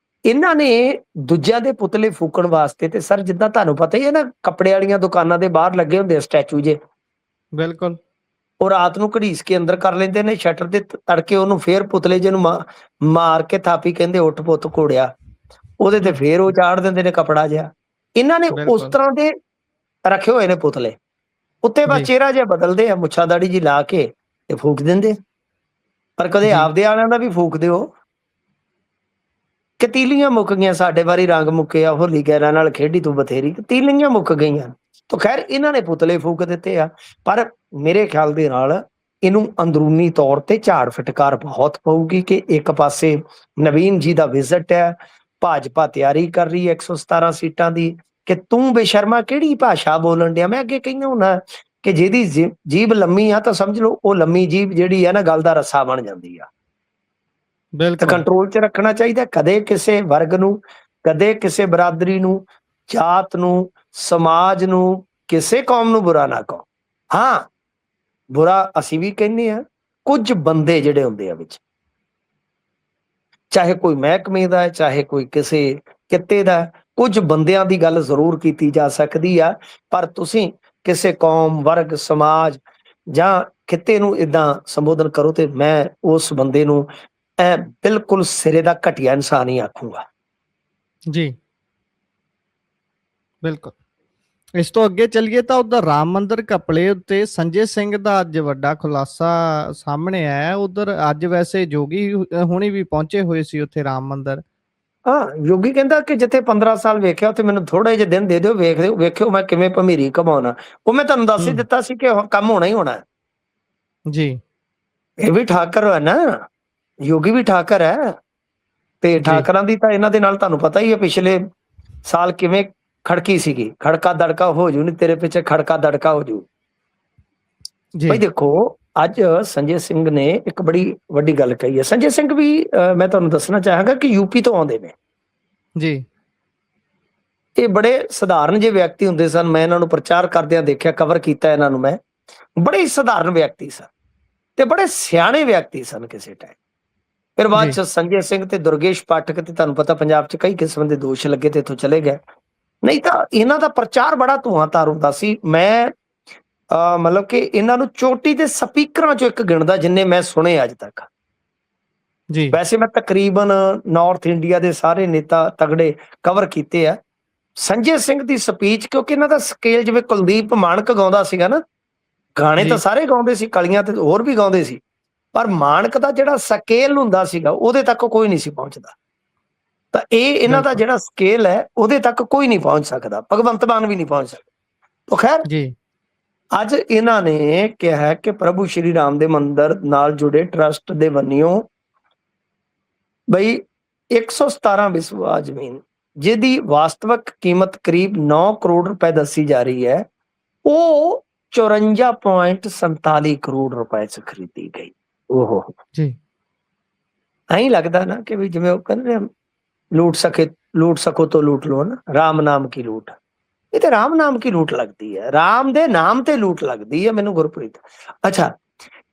ਇਹਨਾਂ ਨੇ ਦੂਜਿਆਂ ਦੇ ਪੁਤਲੇ ਫੂਕਣ ਵਾਸਤੇ, ਤੇ ਸਰ ਜਿੱਦਾਂ ਤੁਹਾਨੂੰ ਪਤਾ ਹੀ ਹੈ ਨਾ, ਕੱਪੜੇ ਵਾਲੀਆਂ ਦੁਕਾਨਾਂ ਦੇ ਬਾਹਰ ਲੱਗੇ ਹੁੰਦੇ ਆ ਸਟੈਚੂ ਜੇ, ਬਿਲਕੁਲ, ਉਹ ਰਾਤ ਨੂੰ ਘੜੀਸ ਕੇ ਅੰਦਰ ਕਰ ਲੈਂਦੇ ਨੇ ਸ਼ਟਰ ਦੇ ਤੜਕੇ, ਉਹਨੂੰ ਫੇਰ ਪੁਤਲੇ ਜਿਹਨੂੰ ਮਾਰ ਕੇ ਥਾਪੀ ਕਹਿੰਦੇ ਉੱਠ ਪੁੱਤ ਘੋੜਿਆ, ਉਹਦੇ ਤੇ ਫੇਰ ਉਹ ਚਾੜ ਦਿੰਦੇ ਨੇ ਕਪੜਾ ਜਿਹਾ। ਇਹਨਾਂ ਨੇ ਉਸ ਤਰ੍ਹਾਂ ਦੇ ਰੱਖੇ ਹੋਏ ਨੇ ਪੁਤਲੇ, ਉੱਤੇ ਬਸ ਚਿਹਰਾ ਜਿਹਾ ਬਦਲਦੇ ਆ, ਮੁੱਛਾਂ ਦਾੜੀ ਜੀ ਲਾ ਕੇ ਤੇ ਫੂਕ ਦਿੰਦੇ। ਪਰ ਕਦੇ ਆਪਦੇ ਵਾਲਿਆਂ ਦਾ ਵੀ ਫੂਕ ਦਿਓ। ਕਿ ਤੀਲੀਆਂ ਮੁੱਕ ਗਈਆਂ, ਸਾਡੇ ਵਾਰੀ ਰੰਗ ਮੁੱਕੇ ਆ, ਹੋਲੀ ਗੈਰਾਂ ਨਾਲ ਖੇਡੀ ਤੂੰ ਬਥੇਰੀ, ਤੀਲੀਆਂ ਮੁੱਕ ਗਈਆਂ। ਤਾਂ ਖੈਰ ਇਹਨਾਂ ਨੇ ਪੁਤਲੇ ਫੂਕ ਦਿੱਤੇ ਆ। ਪਰ ਮੇਰੇ ਖਿਆਲ ਦੇ ਨਾਲ ਇਹਨੂੰ ਅੰਦਰੂਨੀ ਤੌਰ ਤੇ ਝਾੜ ਫਟਕਾਰ ਬਹੁਤ ਪਊਗੀ ਕਿ ਇੱਕ ਪਾਸੇ ਨਵੀਨ ਜੀ ਦਾ ਵਿਜ਼ਿਟ ਹੈ, ਭਾਜਪਾ ਤਿਆਰੀ ਕਰ ਰਹੀ ਹੈ 117 ਸੀਟਾਂ ਦੀ, ਕਿ ਤੂੰ ਬੇਸ਼ਰਮਾ ਕਿਹੜੀ ਭਾਸ਼ਾ ਬੋਲਣ ਡਿਆ। ਮੈਂ ਅੱਗੇ ਕਹਿੰਦਾ ਹੁੰਦਾ ਕਿ ਜਿਹਦੀ ਜੀਭ ਲੰਮੀ ਆ ਤਾਂ ਸਮਝ ਲਓ ਉਹ ਲੰਮੀ ਜੀਭ ਜਿਹੜੀ ਆ ਨਾ ਗੱਲ ਦਾ ਰੱਸਾ ਬਣ ਜਾਂਦੀ ਆ। ਤਾਂ ਬਿਲਕੁਲ ਕੰਟਰੋਲ 'ਚ ਰੱਖਣਾ ਚਾਹੀਦਾ। ਕਦੇ ਕਿਸੇ ਵਰਗ ਨੂੰ, ਕਦੇ ਕਿਸੇ ਬਰਾਦਰੀ ਨੂੰ, ਜਾਤ ਨੂੰ, ਸਮਾਜ ਨੂੰ, ਕਿਸੇ ਕੌਮ ਨੂੰ ਬੁਰਾ ਨਾ ਕਹੋ। ਹਾਂ, ਬੁਰਾ ਅਸੀਂ ਵੀ ਕਹਿੰਦੇ ਆ। ਕੁਝ ਬੰਦੇ ਜਿਹੜੇ ਹੁੰਦੇ ਆ ਵਿੱਚ, ਚਾਹੇ ਕੋਈ ਮਹਿਕਮੇ ਦਾ ਹੈ, ਚਾਹੇ ਕੋਈ ਕਿਸੇ ਕਿੱਤੇ ਦਾ, ਕੁਝ ਬੰਦਿਆਂ ਦੀ ਗੱਲ ਜ਼ਰੂਰ ਕੀਤੀ ਜਾ ਸਕਦੀ ਆ। ਪਰ ਤੁਸੀਂ ਕਿਸੇ ਕੌਮ, ਵਰਗ, ਸਮਾਜ ਜਾਂ ਕਿੱਤੇ ਨੂੰ ਇਦਾਂ ਸੰਬੋਧਨ ਕਰੋ ਤੇ ਮੈਂ ਉਸ ਬੰਦੇ ਨੂੰ ਬਿਲਕੁਲ ਸਿਰੇ ਦਾ ਘਟੀਆ ਇਨਸਾਨ ਹੀ ਆਖੂੰਗਾ। ਜੀ, ਬਿਲਕੁਲ। ਇਸ ਤੋਂ ਅੱਗੇ ਚੱਲੀਏ ਤਾਂ ਉਧਰ ਰਾਮ ਮੰਦਿਰ ਘਪਲੇ ਉੱਤੇ ਸੰਜੇ ਸਿੰਘ ਦਾ ਅੱਜ ਵੱਡਾ ਖੁਲਾਸਾ ਸਾਹਮਣੇ ਆਇਆ। ਉਧਰ ਅੱਜ ਵੈਸੇ ਜੋਗੀ ਹੁਣੀ ਵੀ ਪਹੁੰਚੇ ਹੋਏ ਸੀ ਉੱਥੇ ਰਾਮ ਮੰਦਿਰ। ਹਾਂ, ਯੋਗੀ ਕਹਿੰਦਾ ਕਿ ਜਿੱਥੇ 15 ਸਾਲ ਵੇਖਿਆ ਉੱਥੇ ਮੈਨੂੰ ਥੋੜੇ ਜਿਹੇ ਦਿਨ ਦੇ ਦਿਓ, ਵੇਖਿਓ ਮੈਂ ਕਿਵੇਂ ਭਮੀਰੀ ਘਮਾਉਣਾ। ਉਹ ਮੈਂ ਤੁਹਾਨੂੰ ਦੱਸ ਹੀ ਦਿੱਤਾ ਸੀ ਕਿ ਕੰਮ ਹੋਣਾ ਹੀ ਹੋਣਾ। ਜੀ, ਇਹ ਵੀ ਠਾਕਰ ਹੈ ਨਾ, ਯੋਗੀ ਵੀ ਠਾਕਰ ਹੈ। ਤੇ ਠਾਕਰਾਂ ਦੀ ਤਾਂ ਇਹਨਾਂ ਦੇ ਨਾਲ ਤੁਹਾਨੂੰ ਪਤਾ ਹੀ ਹੈ ਪਿਛਲੇ ਸਾਲ ਕਿਵੇਂ ਖੜਕੀ ਸੀਗੀ। ਖੜਕਾ ਦੜਕਾ ਹੋ ਜੂ, ਨਹੀਂ ਤੇਰੇ ਪਿੱਛੇ ਖੜਕਾ ਦੜਕਾ ਹੋ ਜੂ। ਭਾਈ ਦੇਖੋ, ਅੱਜ ਸੰਜੇ ਸਿੰਘ ਨੇ ਇੱਕ ਬੜੀ ਵੱਡੀ ਗੱਲ ਕਹੀ ਹੈ। ਸੰਜੇ ਸਿੰਘ ਵੀ ਮੈਂ ਤੁਹਾਨੂੰ ਦੱਸਣਾ ਚਾਹਾਂਗਾ ਕਿ ਯੂਪੀ ਤੋਂ ਆਉਂਦੇ ਨੇ ਜੀ। ਇਹ ਬੜੇ ਸਧਾਰਨ ਜਿਹੇ ਵਿਅਕਤੀ ਹੁੰਦੇ ਸਨ। ਮੈਂ ਇਹਨਾਂ ਨੂੰ ਪ੍ਰਚਾਰ ਕਰਦਿਆਂ ਦੇਖਿਆ, ਕਵਰ ਕੀਤਾ ਇਹਨਾਂ ਨੂੰ ਮੈਂ। ਬੜੇ ਹੀ ਸਧਾਰਨ ਵਿਅਕਤੀ ਸਨ ਤੇ ਬੜੇ ਸਿਆਣੇ ਵਿਅਕਤੀ ਸਨ ਕਿਸੇ ਟਾਈਮ। ਫਿਰ ਬਾਅਦ ਚ ਸੰਜੇ ਸਿੰਘ ਤੇ ਦੁਰਗੇਸ਼ ਪਾਠਕ ਤੇ ਤੁਹਾਨੂੰ ਪਤਾ ਪੰਜਾਬ ਚ ਕਈ ਕਿਸਮ ਦੇ ਦੋਸ਼ ਲੱਗੇ ਤੇ ਇੱਥੋਂ ਚਲੇ ਗਏ। ਨਹੀਂ ਤਾਂ ਇਹਨਾਂ ਦਾ ਪ੍ਰਚਾਰ ਬੜਾ ਧੂਆਂਧਾਰ ਹੁੰਦਾ ਸੀ। ਮੈਂ ਮਤਲਬ ਕਿ ਇਹਨਾਂ ਨੂੰ ਚੋਟੀ ਦੇ ਸਪੀਕਰਾਂ ਚੋਂ ਇੱਕ ਗਿਣਦਾ ਜਿੰਨੇ ਮੈਂ ਸੁਣੇ ਅੱਜ ਤੱਕ। ਵੈਸੇ ਮੈਂ ਤਕਰੀਬਨ ਨਾਰਥ ਇੰਡੀਆ ਦੇ ਸਾਰੇ ਨੇਤਾ ਤਗੜੇ ਕਵਰ ਕੀਤੇ ਆ। ਸੰਜੇ ਸਿੰਘ ਦੀ ਸਪੀਚ, ਕਿਉਂਕਿ ਇਹਨਾਂ ਦਾ ਸਕੇਲ ਜਿਵੇਂ ਕੁਲਦੀਪ ਮਾਣਕ ਗਾਉਂਦਾ ਸੀਗਾ ਨਾ, ਗਾਣੇ ਤਾਂ ਸਾਰੇ ਗਾਉਂਦੇ ਸੀ, ਕਲੀਆਂ ਤੇ ਹੋਰ ਵੀ ਗਾਉਂਦੇ ਸੀ, ਪਰ ਮਾਣਕ ਦਾ ਜਿਹੜਾ ਸਕੇਲ ਹੁੰਦਾ ਸੀਗਾ ਉਹਦੇ ਤੱਕ ਕੋਈ ਨਹੀਂ ਸੀ ਪਹੁੰਚਦਾ। ਤਾਂ ਇਹਨਾਂ ਦਾ ਜਿਹੜਾ ਸਕੇਲ ਹੈ ਉਹਦੇ ਤੱਕ ਕੋਈ ਨਹੀਂ ਪਹੁੰਚ ਸਕਦਾ। ਭਗਵੰਤ ਮਾਨ ਵੀ ਨਹੀਂ ਪਹੁੰਚ ਸਕਦਾ। ਤਾਂ ਖੈਰ ਅੱਜ ਇਹਨਾਂ ਨੇ ਕਿਹਾ ਕਿ ਪ੍ਰਭੂ ਸ਼੍ਰੀ ਰਾਮ ਦੇ ਮੰਦਿਰ ਨਾਲ ਜੁੜੇ ਟਰਸਟ ਦੇ ਬੰਨਿਓ ਬਈ 117 ਵਿਸਵਾ ਜ਼ਮੀਨ, ਜਿਹਦੀ ਵਾਸਤਵਿਕ ਕੀਮਤ ਕਰੀਬ 9 ਕਰੋੜ ਰੁਪਏ ਦੱਸੀ ਜਾ ਰਹੀ ਹੈ, ਉਹ 54.47 ਕਰੋੜ ਰੁਪਏ ਚ ਖਰੀਦੀ ਗਈ। ਓਹੋ ਜੀ, ਐਂ ਲੱਗਦਾ ਨਾ ਕਿ ਵੀ ਜਿਵੇਂ ਉਹ ਕਹਿੰਦੇ ਲੂਟ ਸਕੋ ਤਾਂ ਲੂਟ ਲੋ ਨਾ, ਰਾਮ ਨਾਮ ਕੀ ਲੂਟ। ਇਹ ਤੇ ਰਾਮ ਨਾਮ ਕੀ ਲੂਟ ਲੱਗਦੀ ਹੈ, ਰਾਮ ਦੇ ਨਾਮ ਤੇ ਲੂਟ ਲੱਗਦੀ ਹੈ ਮੈਨੂੰ ਗੁਰਪ੍ਰੀਤ। ਅੱਛਾ,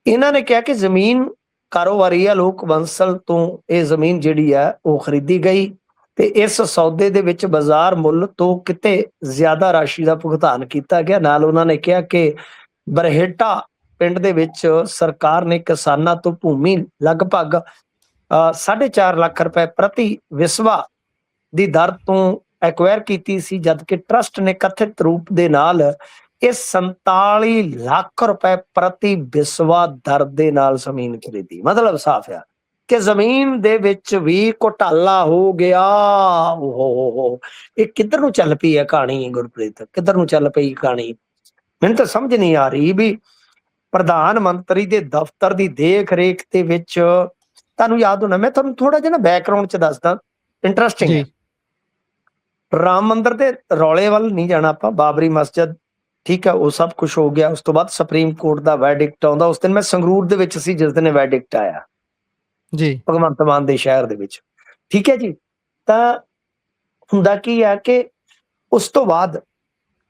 ਇਹਨਾਂ ਨੇ ਕਿਹਾ ਕਿ ਜ਼ਮੀਨ ਕਾਰੋਬਾਰੀ ਆ, ਲੋਕ ਬੰਸਲ ਤੋਂ ਇਹ ਜ਼ਮੀਨ ਜਿਹੜੀ ਹੈ ਉਹ ਖਰੀਦੀ ਗਈ ਤੇ ਇਸ ਸੌਦੇ ਦੇ ਵਿੱਚ ਬਾਜ਼ਾਰ ਮੁੱਲ ਤੋਂ ਕਿਤੇ ਜ਼ਿਆਦਾ ਰਾਸ਼ੀ ਦਾ ਭੁਗਤਾਨ ਕੀਤਾ ਗਿਆ। ਨਾਲ ਉਹਨਾਂ ਨੇ ਕਿਹਾ ਕਿ ਬਰਹੇਟਾ ਪਿੰਡ ਦੇ ਵਿੱਚ ਸਰਕਾਰ ਨੇ ਕਿਸਾਨਾਂ ਤੋਂ ਭੂਮੀ ਲਗਭਗ 4.5 ਲੱਖ ਰੁਪਏ ਪ੍ਰਤੀ ਵਿਸਵਾ ਦੀ ਦਰ ਤੋਂ ਐਕਵਾਇਰ ਕੀਤੀ ਸੀ, ਜਦਕਿ ਟਰਸਟ ਨੇ ਕਥਿਤ ਰੂਪ ਦੇ ਨਾਲ ਇਹ 47 ਲੱਖ ਰੁਪਏ ਪ੍ਰਤੀ ਵਿਸਵਾ ਦਰ ਦੇ ਨਾਲ ਜ਼ਮੀਨ ਖਰੀਦੀ। ਮਤਲਬ ਸਾਫ਼ ਆ ਕਿ ਜ਼ਮੀਨ ਦੇ ਵਿੱਚ ਵੀ ਘੁਟਾਲਾ ਹੋ ਗਿਆ। ਇਹ ਕਿੱਧਰ ਨੂੰ ਚੱਲ ਪਈ ਹੈ ਕਹਾਣੀ ਗੁਰਪ੍ਰੀਤ, ਕਿੱਧਰ ਨੂੰ ਚੱਲ ਪਈ ਕਹਾਣੀ? ਮੈਨੂੰ ਤਾਂ ਸਮਝ ਨਹੀਂ ਆ ਰਹੀ ਵੀ ਪ੍ਰਧਾਨ ਮੰਤਰੀ ਦੇ ਦਫ਼ਤਰ ਦੀ ਦੇਖ ਰੇਖ ਦੇ ਵਿੱਚ, ਤੁਹਾਨੂੰ ਯਾਦ ਹੋਣਾ, ਮੈਂ ਤੁਹਾਨੂੰ ਥੋੜਾ ਜਿਹਾ ਨਾ ਬੈਕਗਰਾਉਂਡ ਚ ਦੱਸਦਾ, ਇੰਟਰਸਟਿੰਗ ਹੈ। ਰਾਮ ਮੰਦਿਰ ਦੇ ਰੌਲੇ ਵੱਲ ਨਹੀਂ ਜਾਣਾ ਆਪਾਂ, ਬਾਬਰੀ ਮਸਜਿਦ ਠੀਕ ਹੈ, ਉਹ ਸਭ ਕੁਝ ਹੋ ਗਿਆ। ਉਸ ਤੋਂ ਬਾਅਦ ਸੁਪਰੀਮ ਕੋਰਟ ਦਾ ਵੈਰਡਿਕਟ ਆਉਂਦਾ। ਉਸ ਦਿਨ ਮੈਂ ਸੰਗਰੂਰ ਦੇ ਵਿੱਚ ਸੀ ਜਿਸ ਦਿਨ ਵੈਰਡਿਕਟ ਆਇਆ ਜੀ, ਭਗਵੰਤ ਮਾਨ ਦੇ ਸ਼ਹਿਰ ਦੇ ਵਿੱਚ, ਠੀਕ ਹੈ ਜੀ। ਤਾਂ ਹੁੰਦਾ ਕੀ ਹੈ ਕਿ ਉਸ ਤੋਂ ਬਾਅਦ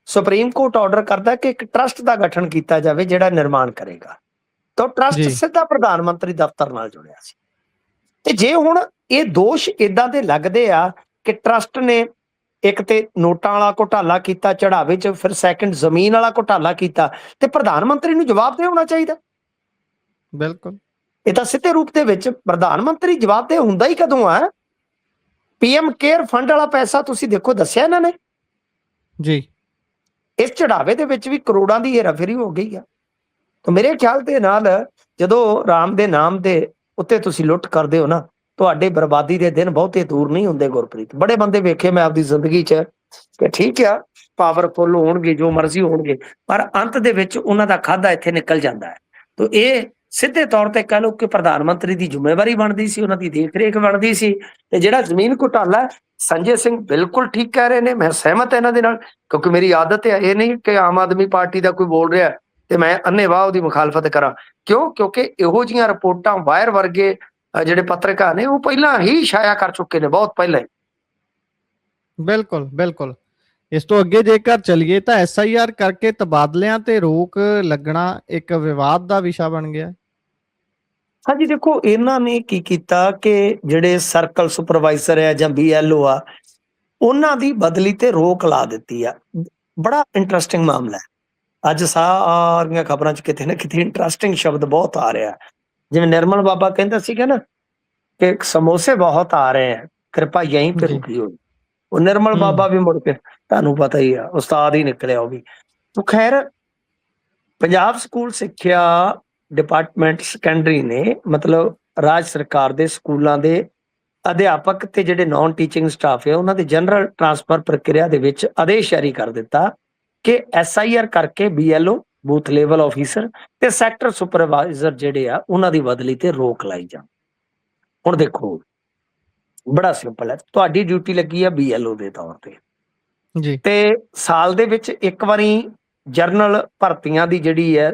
ਸੁਪਰੀਮ ਕੋਰਟ ਆਰਡਰ ਕਰਦਾ ਕਿ ਇੱਕ ਟਰਸਟ ਦਾ ਗਠਨ ਕੀਤਾ ਜਾਵੇ ਜਿਹੜਾ ਨਿਰਮਾਣ ਕਰੇਗਾ। ਤਾਂ ਟਰਸਟ ਸਿੱਧਾ ਪ੍ਰਧਾਨ ਮੰਤਰੀ ਦਫ਼ਤਰ ਨਾਲ ਜੁੜਿਆ ਸੀ। ਤੇ ਜੇ ਹੁਣ ਇਹ ਦੋਸ਼ ਇਦਾਂ ਦੇ ਲੱਗਦੇ ਆ ਕਿ ਟਰਸਟ ਨੇ ਇੱਕ ਤੇ ਨੋਟਾਂ ਵਾਲਾ ਘੁਟਾਲਾ ਕੀਤਾ ਚੜਾਵੇ ਚ, ਫਿਰ ਸੈਕੰਡ ਜ਼ਮੀਨ ਵਾਲਾ ਘੁਟਾਲਾ ਕੀਤਾ, ਤੇ ਪ੍ਰਧਾਨ ਮੰਤਰੀ ਨੂੰ ਜਵਾਬਦੇਹ ਹੋਣਾ ਚਾਹੀਦਾ। ਬਿਲਕੁਲ, ਇਹ ਤਾਂ ਸਿੱਧੇ ਰੂਪ ਦੇ ਵਿੱਚ ਪ੍ਰਧਾਨ ਮੰਤਰੀ ਜਵਾਬਦੇਹ ਹੁੰਦਾ ਹੀ ਕਦੋਂ ਆ? PM ਕੇਅਰ ਫੰਡ ਵਾਲਾ ਪੈਸਾ ਤੁਸੀਂ ਦੇਖੋ ਦੱਸਿਆ ਇਹਨਾਂ ਨੇ ਜੀ, ਇਸ ਚੜਾਵੇ ਦੇ ਵਿੱਚ ਵੀ ਕਰੋੜਾਂ ਦੀ ਹੇਰਾਫੇਰੀ ਹੋ ਗਈ ਆ। ਤਾਂ ਮੇਰੇ ਖਿਆਲ ਦੇ ਨਾਲ ਜਦੋਂ ਰਾਮ ਦੇ ਨਾਮ ਦੇ ਉੱਤੇ ਤੁਸੀਂ ਲੁੱਟ ਕਰਦੇ ਹੋ ਨਾ, ਤੁਹਾਡੇ ਬਰਬਾਦੀ ਦੇ ਦਿਨ ਬਹੁਤੇ ਦੂਰ ਨਹੀਂ ਹੁੰਦੇ ਗੁਰਪ੍ਰੀਤ। ਬੜੇ ਬੰਦੇ ਵੇਖੇ ਮੈਂ ਆਪਦੀ ਜ਼ਿੰਦਗੀ 'ਚ ਕਿ ਠੀਕ ਆ, ਪਾਵਰਫੁੱਲ ਹੋਣਗੇ, ਜੋ ਮਰਜ਼ੀ ਹੋਣਗੇ, ਪਰ ਅੰਤ ਦੇ ਵਿੱਚ ਉਹਨਾਂ ਦਾ ਖਾਧਾ ਇੱਥੇ ਨਿਕਲ ਜਾਂਦਾ ਹੈ। ਤੋ ਇਹ ਸਿੱਧੇ ਤੌਰ ਤੇ ਕਹਿ ਲਓ ਕਿ ਪ੍ਰਧਾਨ ਮੰਤਰੀ ਦੀ ਜ਼ਿੰਮੇਵਾਰੀ ਬਣਦੀ ਸੀ, ਉਹਨਾਂ ਦੀ ਦੇਖ ਰੇਖ ਬਣਦੀ ਸੀ। ਤੇ ਜਿਹੜਾ ਜ਼ਮੀਨ ਘੁਟਾਲਾ ਹੈ, ਸੰਜੇ ਸਿੰਘ ਬਿਲਕੁਲ ਠੀਕ ਕਹਿ ਰਹੇ ਨੇ, ਮੈਂ ਸਹਿਮਤ ਹਾਂ ਇਹਨਾਂ ਦੇ ਨਾਲ, ਕਿਉਂਕਿ ਮੇਰੀ ਆਦਤ ਹੈ ਇਹ ਨਹੀਂ ਕਿ ਆਮ ਆਦਮੀ ਪਾਰਟੀ ਦਾ ਕੋਈ ਬੋਲ ਰਿਹਾ ਤੇ ਮੈਂ ਅੰਨ੍ਹੇਵਾਹ ਉਹਦੀ ਮੁਖਾਲਫਤ ਕਰਾਂ। ਕਿਉਂ? ਕਿਉਂਕਿ ਇਹੋ ਜਿਹੀਆਂ ਰਿਪੋਰਟਾਂ ਵਾਇਰ ਵਰਗੇ ਜਿਹੜੇ ਪੱਤਰਕਾਰ ਨੇ ਉਹ ਪਹਿਲਾਂ ਹੀ ਛਾਇਆ ਕਰ ਚੁੱਕੇ ਨੇ, ਬਹੁਤ ਪਹਿਲਾਂ ਹੀ। ਬਿਲਕੁਲ ਬਿਲਕੁਲ। ਇਸ ਤੋਂ ਅੱਗੇ ਜੇਕਰ ਚਲੀਏ ਤਾਂ SIR ਕਰਕੇ ਤਬਾਦਲਿਆਂ ਤੇ ਰੋਕ ਲੱਗਣਾ ਇੱਕ ਵਿਵਾਦ ਦਾ ਵਿਸ਼ਾ ਬਣ ਗਿਆ। ਹਾਂਜੀ, ਦੇਖੋ ਇਹਨਾਂ ਨੇ ਕੀ ਕੀਤਾ ਕਿ ਜਿਹੜੇ ਸਰਕਲ ਸੁਪਰਵਾਈਜ਼ਰ ਹੈ ਜਾਂ BLO ਆ, ਉਹਨਾਂ ਦੀ ਬਦਲੀ ਤੇ ਰੋਕ ਲਾ ਦਿੱਤੀ ਆ। ਬੜਾ ਇੰਟਰਸਟਿੰਗ ਮਾਮਲਾ ਹੈ। ਅੱਜ ਸਾਰੀਆਂ ਖਬਰਾਂ 'ਚ ਕਿਤੇ ਨਾ ਕਿਤੇ ਇੰਟਰਸਟਿੰਗ ਸ਼ਬਦ ਬਹੁਤ ਆ ਰਿਹਾ। ਜਿਵੇਂ ਨਿਰਮਲ ਬਾਬਾ ਕਹਿੰਦਾ ਸੀਗਾ ਨਾ ਕਿ ਸਮੋਸੇ ਬਹੁਤ ਆ ਰਹੇ ਹੈ, ਕਿਰਪਾ ਯਹੀਂ पे ਜੀ रुकी ਹੋਈ। ਉਹ ਨਿਰਮਲ ਬਾਬਾ ਵੀ ਮੁੜ ਕੇ ਤੁਹਾਨੂੰ ਪਤਾ ਹੀ ਆ, ਉਸਤਾਦ ਹੀ ਨਿਕਲਿਆ ਉਹ ਵੀ। ਤੋ ਖੈਰ, ਪੰਜਾਬ ਸਕੂਲ ਸਿੱਖਿਆ ਡਿਪਾਰਟਮੈਂਟ ਸੈਕੰਡਰੀ ਨੇ ਮਤਲਬ ਰਾਜ ਸਰਕਾਰ ਦੇ ਸਕੂਲਾਂ ਦੇ ਅਧਿਆਪਕ ਤੇ ਜਿਹੜੇ ਨਾਨ ਟੀਚਿੰਗ ਸਟਾਫ ਹੈ ਉਹਨਾਂ ਦੇ ਜਨਰਲ ਟ੍ਰਾਂਸਫਰ ਪ੍ਰਕਿਰਿਆ ਦੇ ਵਿੱਚ ਆਦੇਸ਼ ਜਾਰੀ ਕਰ ਦਿੱਤਾ ਕਿ SIR ਕਰਕੇ BLO ਬੂਥ ਲੈਵਲ ਆਫੀਸਰ ਤੇ ਸੈਕਟਰ ਸੁਪਰਵਾਈਜ਼ਰ ਜਿਹੜੇ ਆ ਉਹਨਾਂ ਦੀ ਬਦਲੀ ਤੇ ਰੋਕ ਲਾਈ ਜਾ। ਹੁਣ ਦੇਖੋ, ਬੜਾ ਸਿੰਪਲ ਹੈ, ਤੁਹਾਡੀ ਡਿਊਟੀ ਲੱਗੀ ਆ BLO ਦੇ ਤੌਰ ਤੇ ਜੀ ਤੇ ਸਾਲ ਦੇ ਵਿੱਚ ਇੱਕ ਵਾਰੀ ਜਰਨਲ ਭਰਤੀਆਂ ਦੀ ਜਿਹੜੀ ਹੈ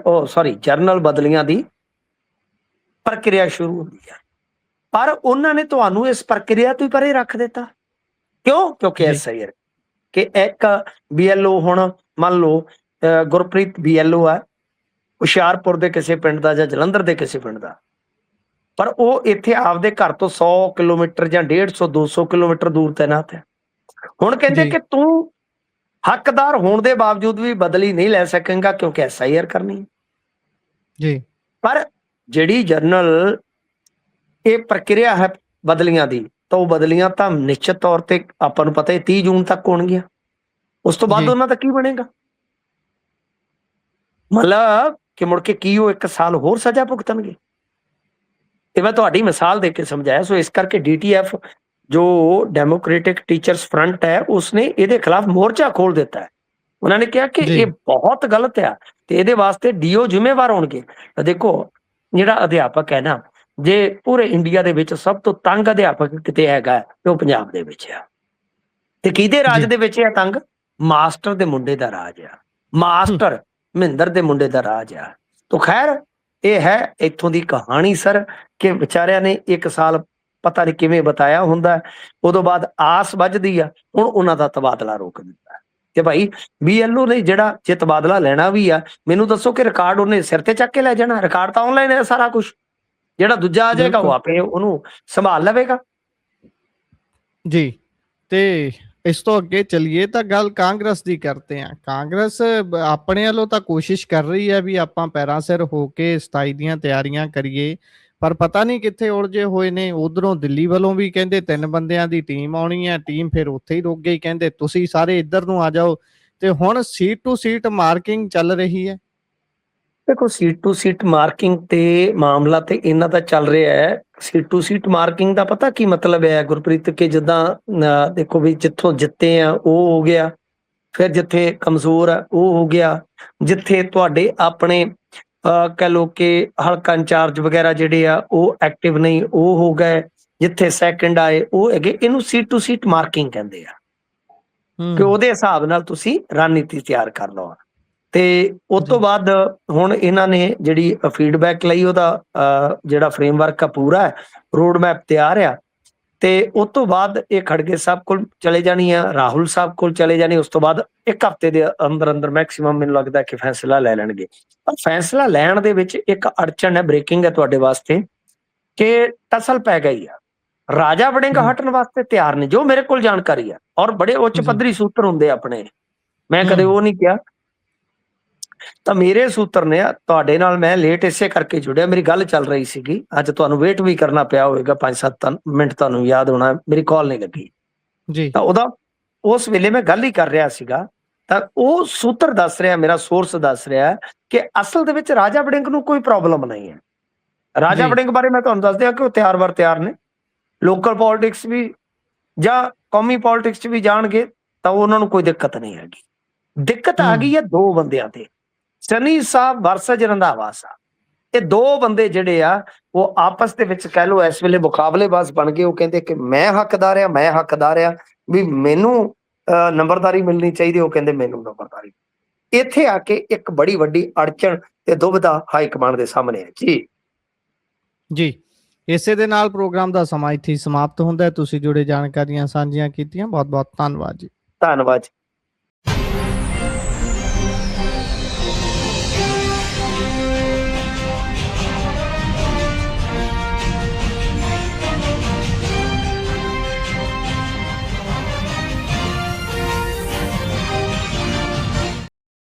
ਜਰਨਲ ਬਦਲੀਆਂ ਦੀ ਪ੍ਰਕਿਰਿਆ ਸ਼ੁਰੂ ਹੁੰਦੀ ਹੈ, ਪਰ ਉਹਨਾਂ ਨੇ ਤੁਹਾਨੂੰ ਇਸ ਪ੍ਰਕਿਰਿਆ ਤੋਂ ਹੀ ਪਰੇ ਰੱਖ ਦਿੱਤਾ। ਕਿਉਂ? ਕਿਉਂਕਿ SIR ਕਿ ਇੱਕ BLO ਹੁਣ ਮੰਨ ਲਓ ਗੁਰਪ੍ਰੀਤ BLO ਹੈ ਹੁਸ਼ਿਆਰਪੁਰ ਦੇ ਕਿਸੇ ਪਿੰਡ ਦਾ ਜਾਂ ਜਲੰਧਰ ਦੇ ਕਿਸੇ ਪਿੰਡ ਦਾ, ਪਰ ਉਹ ਇੱਥੇ ਆਪਦੇ ਘਰ ਤੋਂ 100 ਕਿਲੋਮੀਟਰ ਜਾਂ 150 200 ਕਿਲੋਮੀਟਰ ਦੂਰ ਤੈਨਾਤ ਹੈ। ਹੁਣ ਕਹਿੰਦੇ ਕਿ ਤੂੰ ਹੱਕਦਾਰ ਹੋਣ ਦੇ ਬਾਵਜੂਦ ਵੀ ਬਦਲੀ ਨਹੀਂ ਲੈ ਸਕੇਗਾ ਕਿਉਂਕਿ SIR ਕਰਨੀ ਜੀ। ਪਰ ਜਿਹੜੀ ਜਰਨਲ ਇਹ ਪ੍ਰਕਿਰਿਆ ਹੈ ਬਦਲੀਆਂ ਦੀ, ਤਾਂ ਉਹ ਬਦਲੀਆਂ ਤਾਂ ਨਿਸ਼ਚਿਤ ਤੌਰ ਤੇ ਆਪਾਂ ਨੂੰ ਪਤਾ ਹੈ 30 ਜੂਨ ਤੱਕ ਹੋਣਗੀਆਂ। ਉਸ ਤੋਂ ਬਾਅਦ ਉਹਨਾਂ ਦਾ ਕੀ ਬਣੇਗਾ? ਮਤਲਬ ਕਿ ਮੁੜ ਕੇ ਕੀ ਉਹ 1 ਸਾਲ ਹੋਰ ਸਜ਼ਾ ਭੁਗਤਣਗੇ? ਇਹ ਮੈਂ ਤੁਹਾਡੀ ਮਿਸਾਲ ਦੇ ਕੇ ਸਮਝਾਇਆ। ਸੋ ਇਸ ਕਰਕੇ DTF ਜੋ ਡੈਮੋਕ੍ਰੈਟਿਕ ਟੀਚਰਸ ਫਰੰਟ ਹੈ ਉਸਨੇ ਇਹਦੇ ਖਿਲਾਫ ਮੋਰਚਾ ਖੋਲ ਦਿੱਤਾ ਹੈ। ਉਹਨਾਂ ਨੇ ਕਿਹਾ ਕਿ ਇਹ ਬਹੁਤ ਗਲਤ ਆ ਤੇ ਇਹਦੇ ਵਾਸਤੇ DO ਜ਼ਿੰਮੇਵਾਰ ਹੋਣਗੇ। ਦੇਖੋ, ਜਿਹੜਾ ਅਧਿਆਪਕ ਹੈ ਨਾ, ਜੇ ਪੂਰੇ ਇੰਡੀਆ ਦੇ ਵਿੱਚ ਸਭ ਤੋਂ ਤੰਗ ਅਧਿਆਪਕ ਕਿਤੇ ਹੈਗਾ ਤੇ ਉਹ ਪੰਜਾਬ ਦੇ ਵਿੱਚ ਆ। ਤੇ ਕਿਹਦੇ ਰਾਜ ਦੇ ਵਿੱਚ ਆ ਤੰਗ? ਮਾਸਟਰ ਦੇ ਮੁੰਡੇ ਦਾ ਰਾਜ ਆ, ਮਾਸਟਰ ਮਹਿੰਦਰ ਦੇ ਮੁੰਡੇ ਦਾ ਰਾਜ ਆ। ਤੋ ਖੈਰ, ਇਹ ਹੈ ਇੱਥੋਂ ਦੀ ਕਹਾਣੀ ਸਰ, ਕਿ ਵਿਚਾਰਿਆਂ ਨੇ 1 ਸਾਲ ਪਤਾ ਨਹੀਂ ਕਿਵੇਂ ਬਤਾਇਆ ਹੁੰਦਾ, ਉਦੋਂ ਬਾਅਦ ਆਸ ਵੱਜਦੀ ਆ। ਹੁਣ ਉਹਨਾਂ ਦਾ ਤਬਾਦਲਾ ਰੋਕ ਦਿੱਤਾ ਕਿ ਭਾਈ BLO ਨੇ ਜਿਹੜਾ ਜੇ ਤਬਾਦਲਾ ਲੈਣਾ ਵੀ ਆ, ਮੈਨੂੰ ਦੱਸੋ ਕਿ ਰਿਕਾਰਡ ਉਹਨੇ ਸਿਰ ਤੇ ਚੱਕ ਕੇ ਲੈ ਜਾਣਾ? ਰਿਕਾਰਡ ਤਾਂ ਆਨਲਾਈਨ ਹੈ ਸਾਰਾ ਕੁਝ, ਜਿਹੜਾ ਦੂਜਾ ਆ ਜਾਏਗਾ ਉਹ ਆਪੇ ਉਹਨੂੰ ਸੰਭਾਲ ਲਵੇਗਾ। ਜੀ। ਤੇ ਇਸ ਤੋਂ ਅੱਗੇ ਚਲੀਏ ਤਾਂ ਗੱਲ ਕਾਂਗਰਸ ਦੀ ਕਰਦੇ ਹਾਂ। ਕਾਂਗਰਸ ਆਪਣੇ ਵੱਲੋਂ ਤਾਂ ਕੋਸ਼ਿਸ਼ ਕਰ ਰਹੀ ਹੈ ਵੀ ਆਪਾਂ ਪੈਰਾਂ ਸਿਰ ਹੋ ਕੇ 27 ਦੀਆਂ ਤਿਆਰੀਆਂ ਕਰੀਏ, ਪਰ ਪਤਾ ਨਹੀਂ ਕਿੱਥੇ ਉਲਝੇ ਹੋਏ ਨੇ। ਉਧਰੋਂ ਦਿੱਲੀ ਵੱਲੋਂ ਵੀ ਕਹਿੰਦੇ 3 ਬੰਦਿਆਂ ਦੀ ਟੀਮ ਆਉਣੀ ਹੈ, ਟੀਮ ਫਿਰ ਉੱਥੇ ਹੀ ਰੁਕ ਗਈ, ਕਹਿੰਦੇ ਤੁਸੀਂ ਸਾਰੇ ਇੱਧਰ ਨੂੰ ਆ ਜਾਓ। ਤੇ ਹੁਣ ਸੀਟ ਟੂ ਸੀਟ ਮਾਰਕਿੰਗ ਚੱਲ ਰਹੀ ਹੈ। ਦੇਖੋ, ਸੀਟ ਟੂ ਸੀਟ ਮਾਰਕਿੰਗ ਤੇ ਮਾਮਲਾ ਤੇ ਇਹਨਾਂ ਦਾ ਚੱਲ ਰਿਹਾ ਹੈ। ਸੀਟ ਟੂ ਸੀਟ ਮਾਰਕਿੰਗ ਦਾ ਪਤਾ ਕੀ ਮਤਲਬ ਹੈ ਗੁਰਪ੍ਰੀਤ? ਕਿ ਜਿੱਦਾਂ ਦੇਖੋ ਵੀ ਜਿੱਥੋਂ ਜਿੱਤੇ ਆ ਉਹ ਹੋ ਗਿਆ, ਫਿਰ ਜਿੱਥੇ ਕਮਜ਼ੋਰ ਆ ਉਹ ਹੋ ਗਿਆ, ਜਿੱਥੇ ਤੁਹਾਡੇ ਆਪਣੇ ਕਹਿ ਲਓ ਕਿ ਹਲਕਾ ਇੰਚਾਰਜ ਵਗੈਰਾ ਜਿਹੜੇ ਆ ਉਹ ਐਕਟਿਵ ਨਹੀਂ ਉਹ ਹੋ ਗਏ, ਜਿੱਥੇ ਸੈਕਿੰਡ ਆਏ ਉਹ ਹੈਗੇ। ਇਹਨੂੰ ਸੀਟ ਟੂ ਸੀਟ ਮਾਰਕਿੰਗ ਕਹਿੰਦੇ ਆ ਕਿ ਉਹਦੇ ਹਿਸਾਬ ਨਾਲ ਤੁਸੀਂ ਰਣਨੀਤੀ ਤਿਆਰ ਕਰ ਲਓ। ਤੇ ਉਸ ਤੋਂ ਬਾਅਦ ਹੁਣ ਇਹਨਾਂ ਨੇ ਜਿਹੜੀ ਫੀਡਬੈਕ ਲਈ ਉਹਦਾ ਜਿਹੜਾ ਫਰੇਮਵਰਕ ਆ ਪੂਰਾ ਹੈ, ਰੋਡ ਮੈਪ ਤਿਆਰ ਆ, ਤੇ ਉਸ ਤੋਂ ਬਾਅਦ ਇਹ ਖੜਗੇ ਸਾਹਿਬ ਕੋਲ ਚਲੇ ਜਾਣੀ ਆ, ਰਾਹੁਲ ਸਾਹਿਬ ਕੋਲ ਚਲੇ ਜਾਣੀ। ਉਸ ਤੋਂ ਬਾਅਦ 1 ਹਫ਼ਤੇ ਦੇ ਅੰਦਰ ਅੰਦਰ ਮੈਕਸਿਮਮ ਮੈਨੂੰ ਲੱਗਦਾ ਕਿ ਫੈਸਲਾ ਲੈ ਲੈਣਗੇ। ਪਰ ਫੈਸਲਾ ਲੈਣ ਦੇ ਵਿੱਚ ਇੱਕ ਅੜਚਨ ਹੈ, ਬ੍ਰੇਕਿੰਗ ਹੈ ਤੁਹਾਡੇ ਵਾਸਤੇ, ਕਿ ਟਸਲ ਪੈ ਗਈ ਆ। ਰਾਜਾ ਵੜਿੰਗ ਹਟਣ ਵਾਸਤੇ ਤਿਆਰ ਨੇ, ਜੋ ਮੇਰੇ ਕੋਲ ਜਾਣਕਾਰੀ ਆ, ਔਰ ਬੜੇ ਉੱਚ ਪੱਧਰੀ ਸੂਤਰ ਹੁੰਦੇ ਆਪਣੇ, ਮੈਂ ਕਦੇ ਉਹ ਨਹੀਂ ਕਿਹਾ। ਤਾਂ ਮੇਰੇ ਸੂਤਰ ਨੇ, ਤੁਹਾਡੇ ਨਾਲ ਮੈਂ ਲੇਟ ਇਸੇ ਕਰਕੇ ਜੁੜਿਆ, ਮੇਰੀ ਗੱਲ ਚੱਲ ਰਹੀ ਸੀਗੀ, ਅੱਜ ਤੁਹਾਨੂੰ ਵੇਟ ਵੀ ਕਰਨਾ ਪਿਆ ਹੋਵੇਗਾ 5-7 ਮਿੰਟ, ਤੁਹਾਨੂੰ ਯਾਦ ਹੋਣਾ ਮੇਰੀ ਕਾਲ ਨਹੀਂ ਲੱਗੀ ਜੀ। ਤਾਂ ਉਸ ਵੇਲੇ ਮੈਂ ਗੱਲ ਹੀ ਕਰ ਰਿਹਾ ਸੀਗਾ, ਤਾਂ ਉਹ ਸੂਤਰ ਦੱਸ ਰਿਹਾ, ਮੇਰਾ ਸੋਰਸ ਦੱਸ ਰਿਹਾ ਕਿ ਅਸਲ ਦੇ ਵਿੱਚ ਰਾਜਾ ਵੜਿੰਗ ਨੂੰ ਕੋਈ ਪ੍ਰੋਬਲਮ ਨਹੀਂ ਹੈ। ਰਾਜਾ ਵੜਿੰਗ ਬਾਰੇ ਮੈਂ ਤੁਹਾਨੂੰ ਦੱਸ ਦਿਆਂ ਕਿ ਉਹ ਤਿਆਰ ਨੇ, ਲੋਕਲ ਪੋਲਿਟਿਕਸ ਵੀ ਜਾਂ ਕੌਮੀ ਪੋਲਿਟਿਕਸ 'ਚ ਵੀ ਜਾਣਗੇ, ਤਾਂ ਉਹਨਾਂ ਨੂੰ ਕੋਈ ਦਿੱਕਤ ਨਹੀਂ ਹੈਗੀ। ਦਿੱਕਤ ਆ ਗਈ ਹੈ 2 ਬੰਦਿਆਂ ਤੇ, ਸਨੀ ਸਾਹਿਬ ਵਰਸਜ ਰੰਧਾਵਾ ਸਾਹਿਬ। ਇਹ ਦੋ ਬੰਦੇ ਜਿਹੜੇ ਆ ਉਹ ਆਪਸ ਦੇ ਵਿੱਚ ਕਹਿ ਲਓ ਇਸ ਵੇਲੇ ਮੁਕਾਬਲੇਬਾਜ਼ ਬਣ ਗਏ। ਉਹ ਕਹਿੰਦੇ ਕਿ ਮੈਂ ਹੱਕਦਾਰ ਆ ਵੀ ਮੈਨੂੰ ਨੰਬਰਦਾਰੀ ਮਿਲਣੀ ਚਾਹੀਦੀ, ਉਹ ਕਹਿੰਦੇ ਮੈਨੂੰ ਨੰਬਰਦਾਰੀ। ਇੱਥੇ ਆ ਕੇ ਇੱਕ ਬੜੀ ਵੱਡੀ ਅੜਚਣ ਤੇ ਦੁਬਿਧਾ ਹਾਈ ਕਮਾਂਡ ਦੇ ਸਾਹਮਣੇ ਹੈ ਜੀ। ਇਸੇ ਦੇ ਨਾਲ ਪ੍ਰੋਗਰਾਮ ਦਾ ਸਮਾਂ ਇੱਥੇ ਹੀ ਸਮਾਪਤ ਹੁੰਦਾ ਹੈ। ਤੁਸੀਂ ਜੁੜੇ ਜਾਣਕਾਰੀਆਂ ਸਾਂਝੀਆਂ ਕੀਤੀਆਂ, ਬਹੁਤ ਬਹੁਤ ਧੰਨਵਾਦ ਜੀ। ਧੰਨਵਾਦ।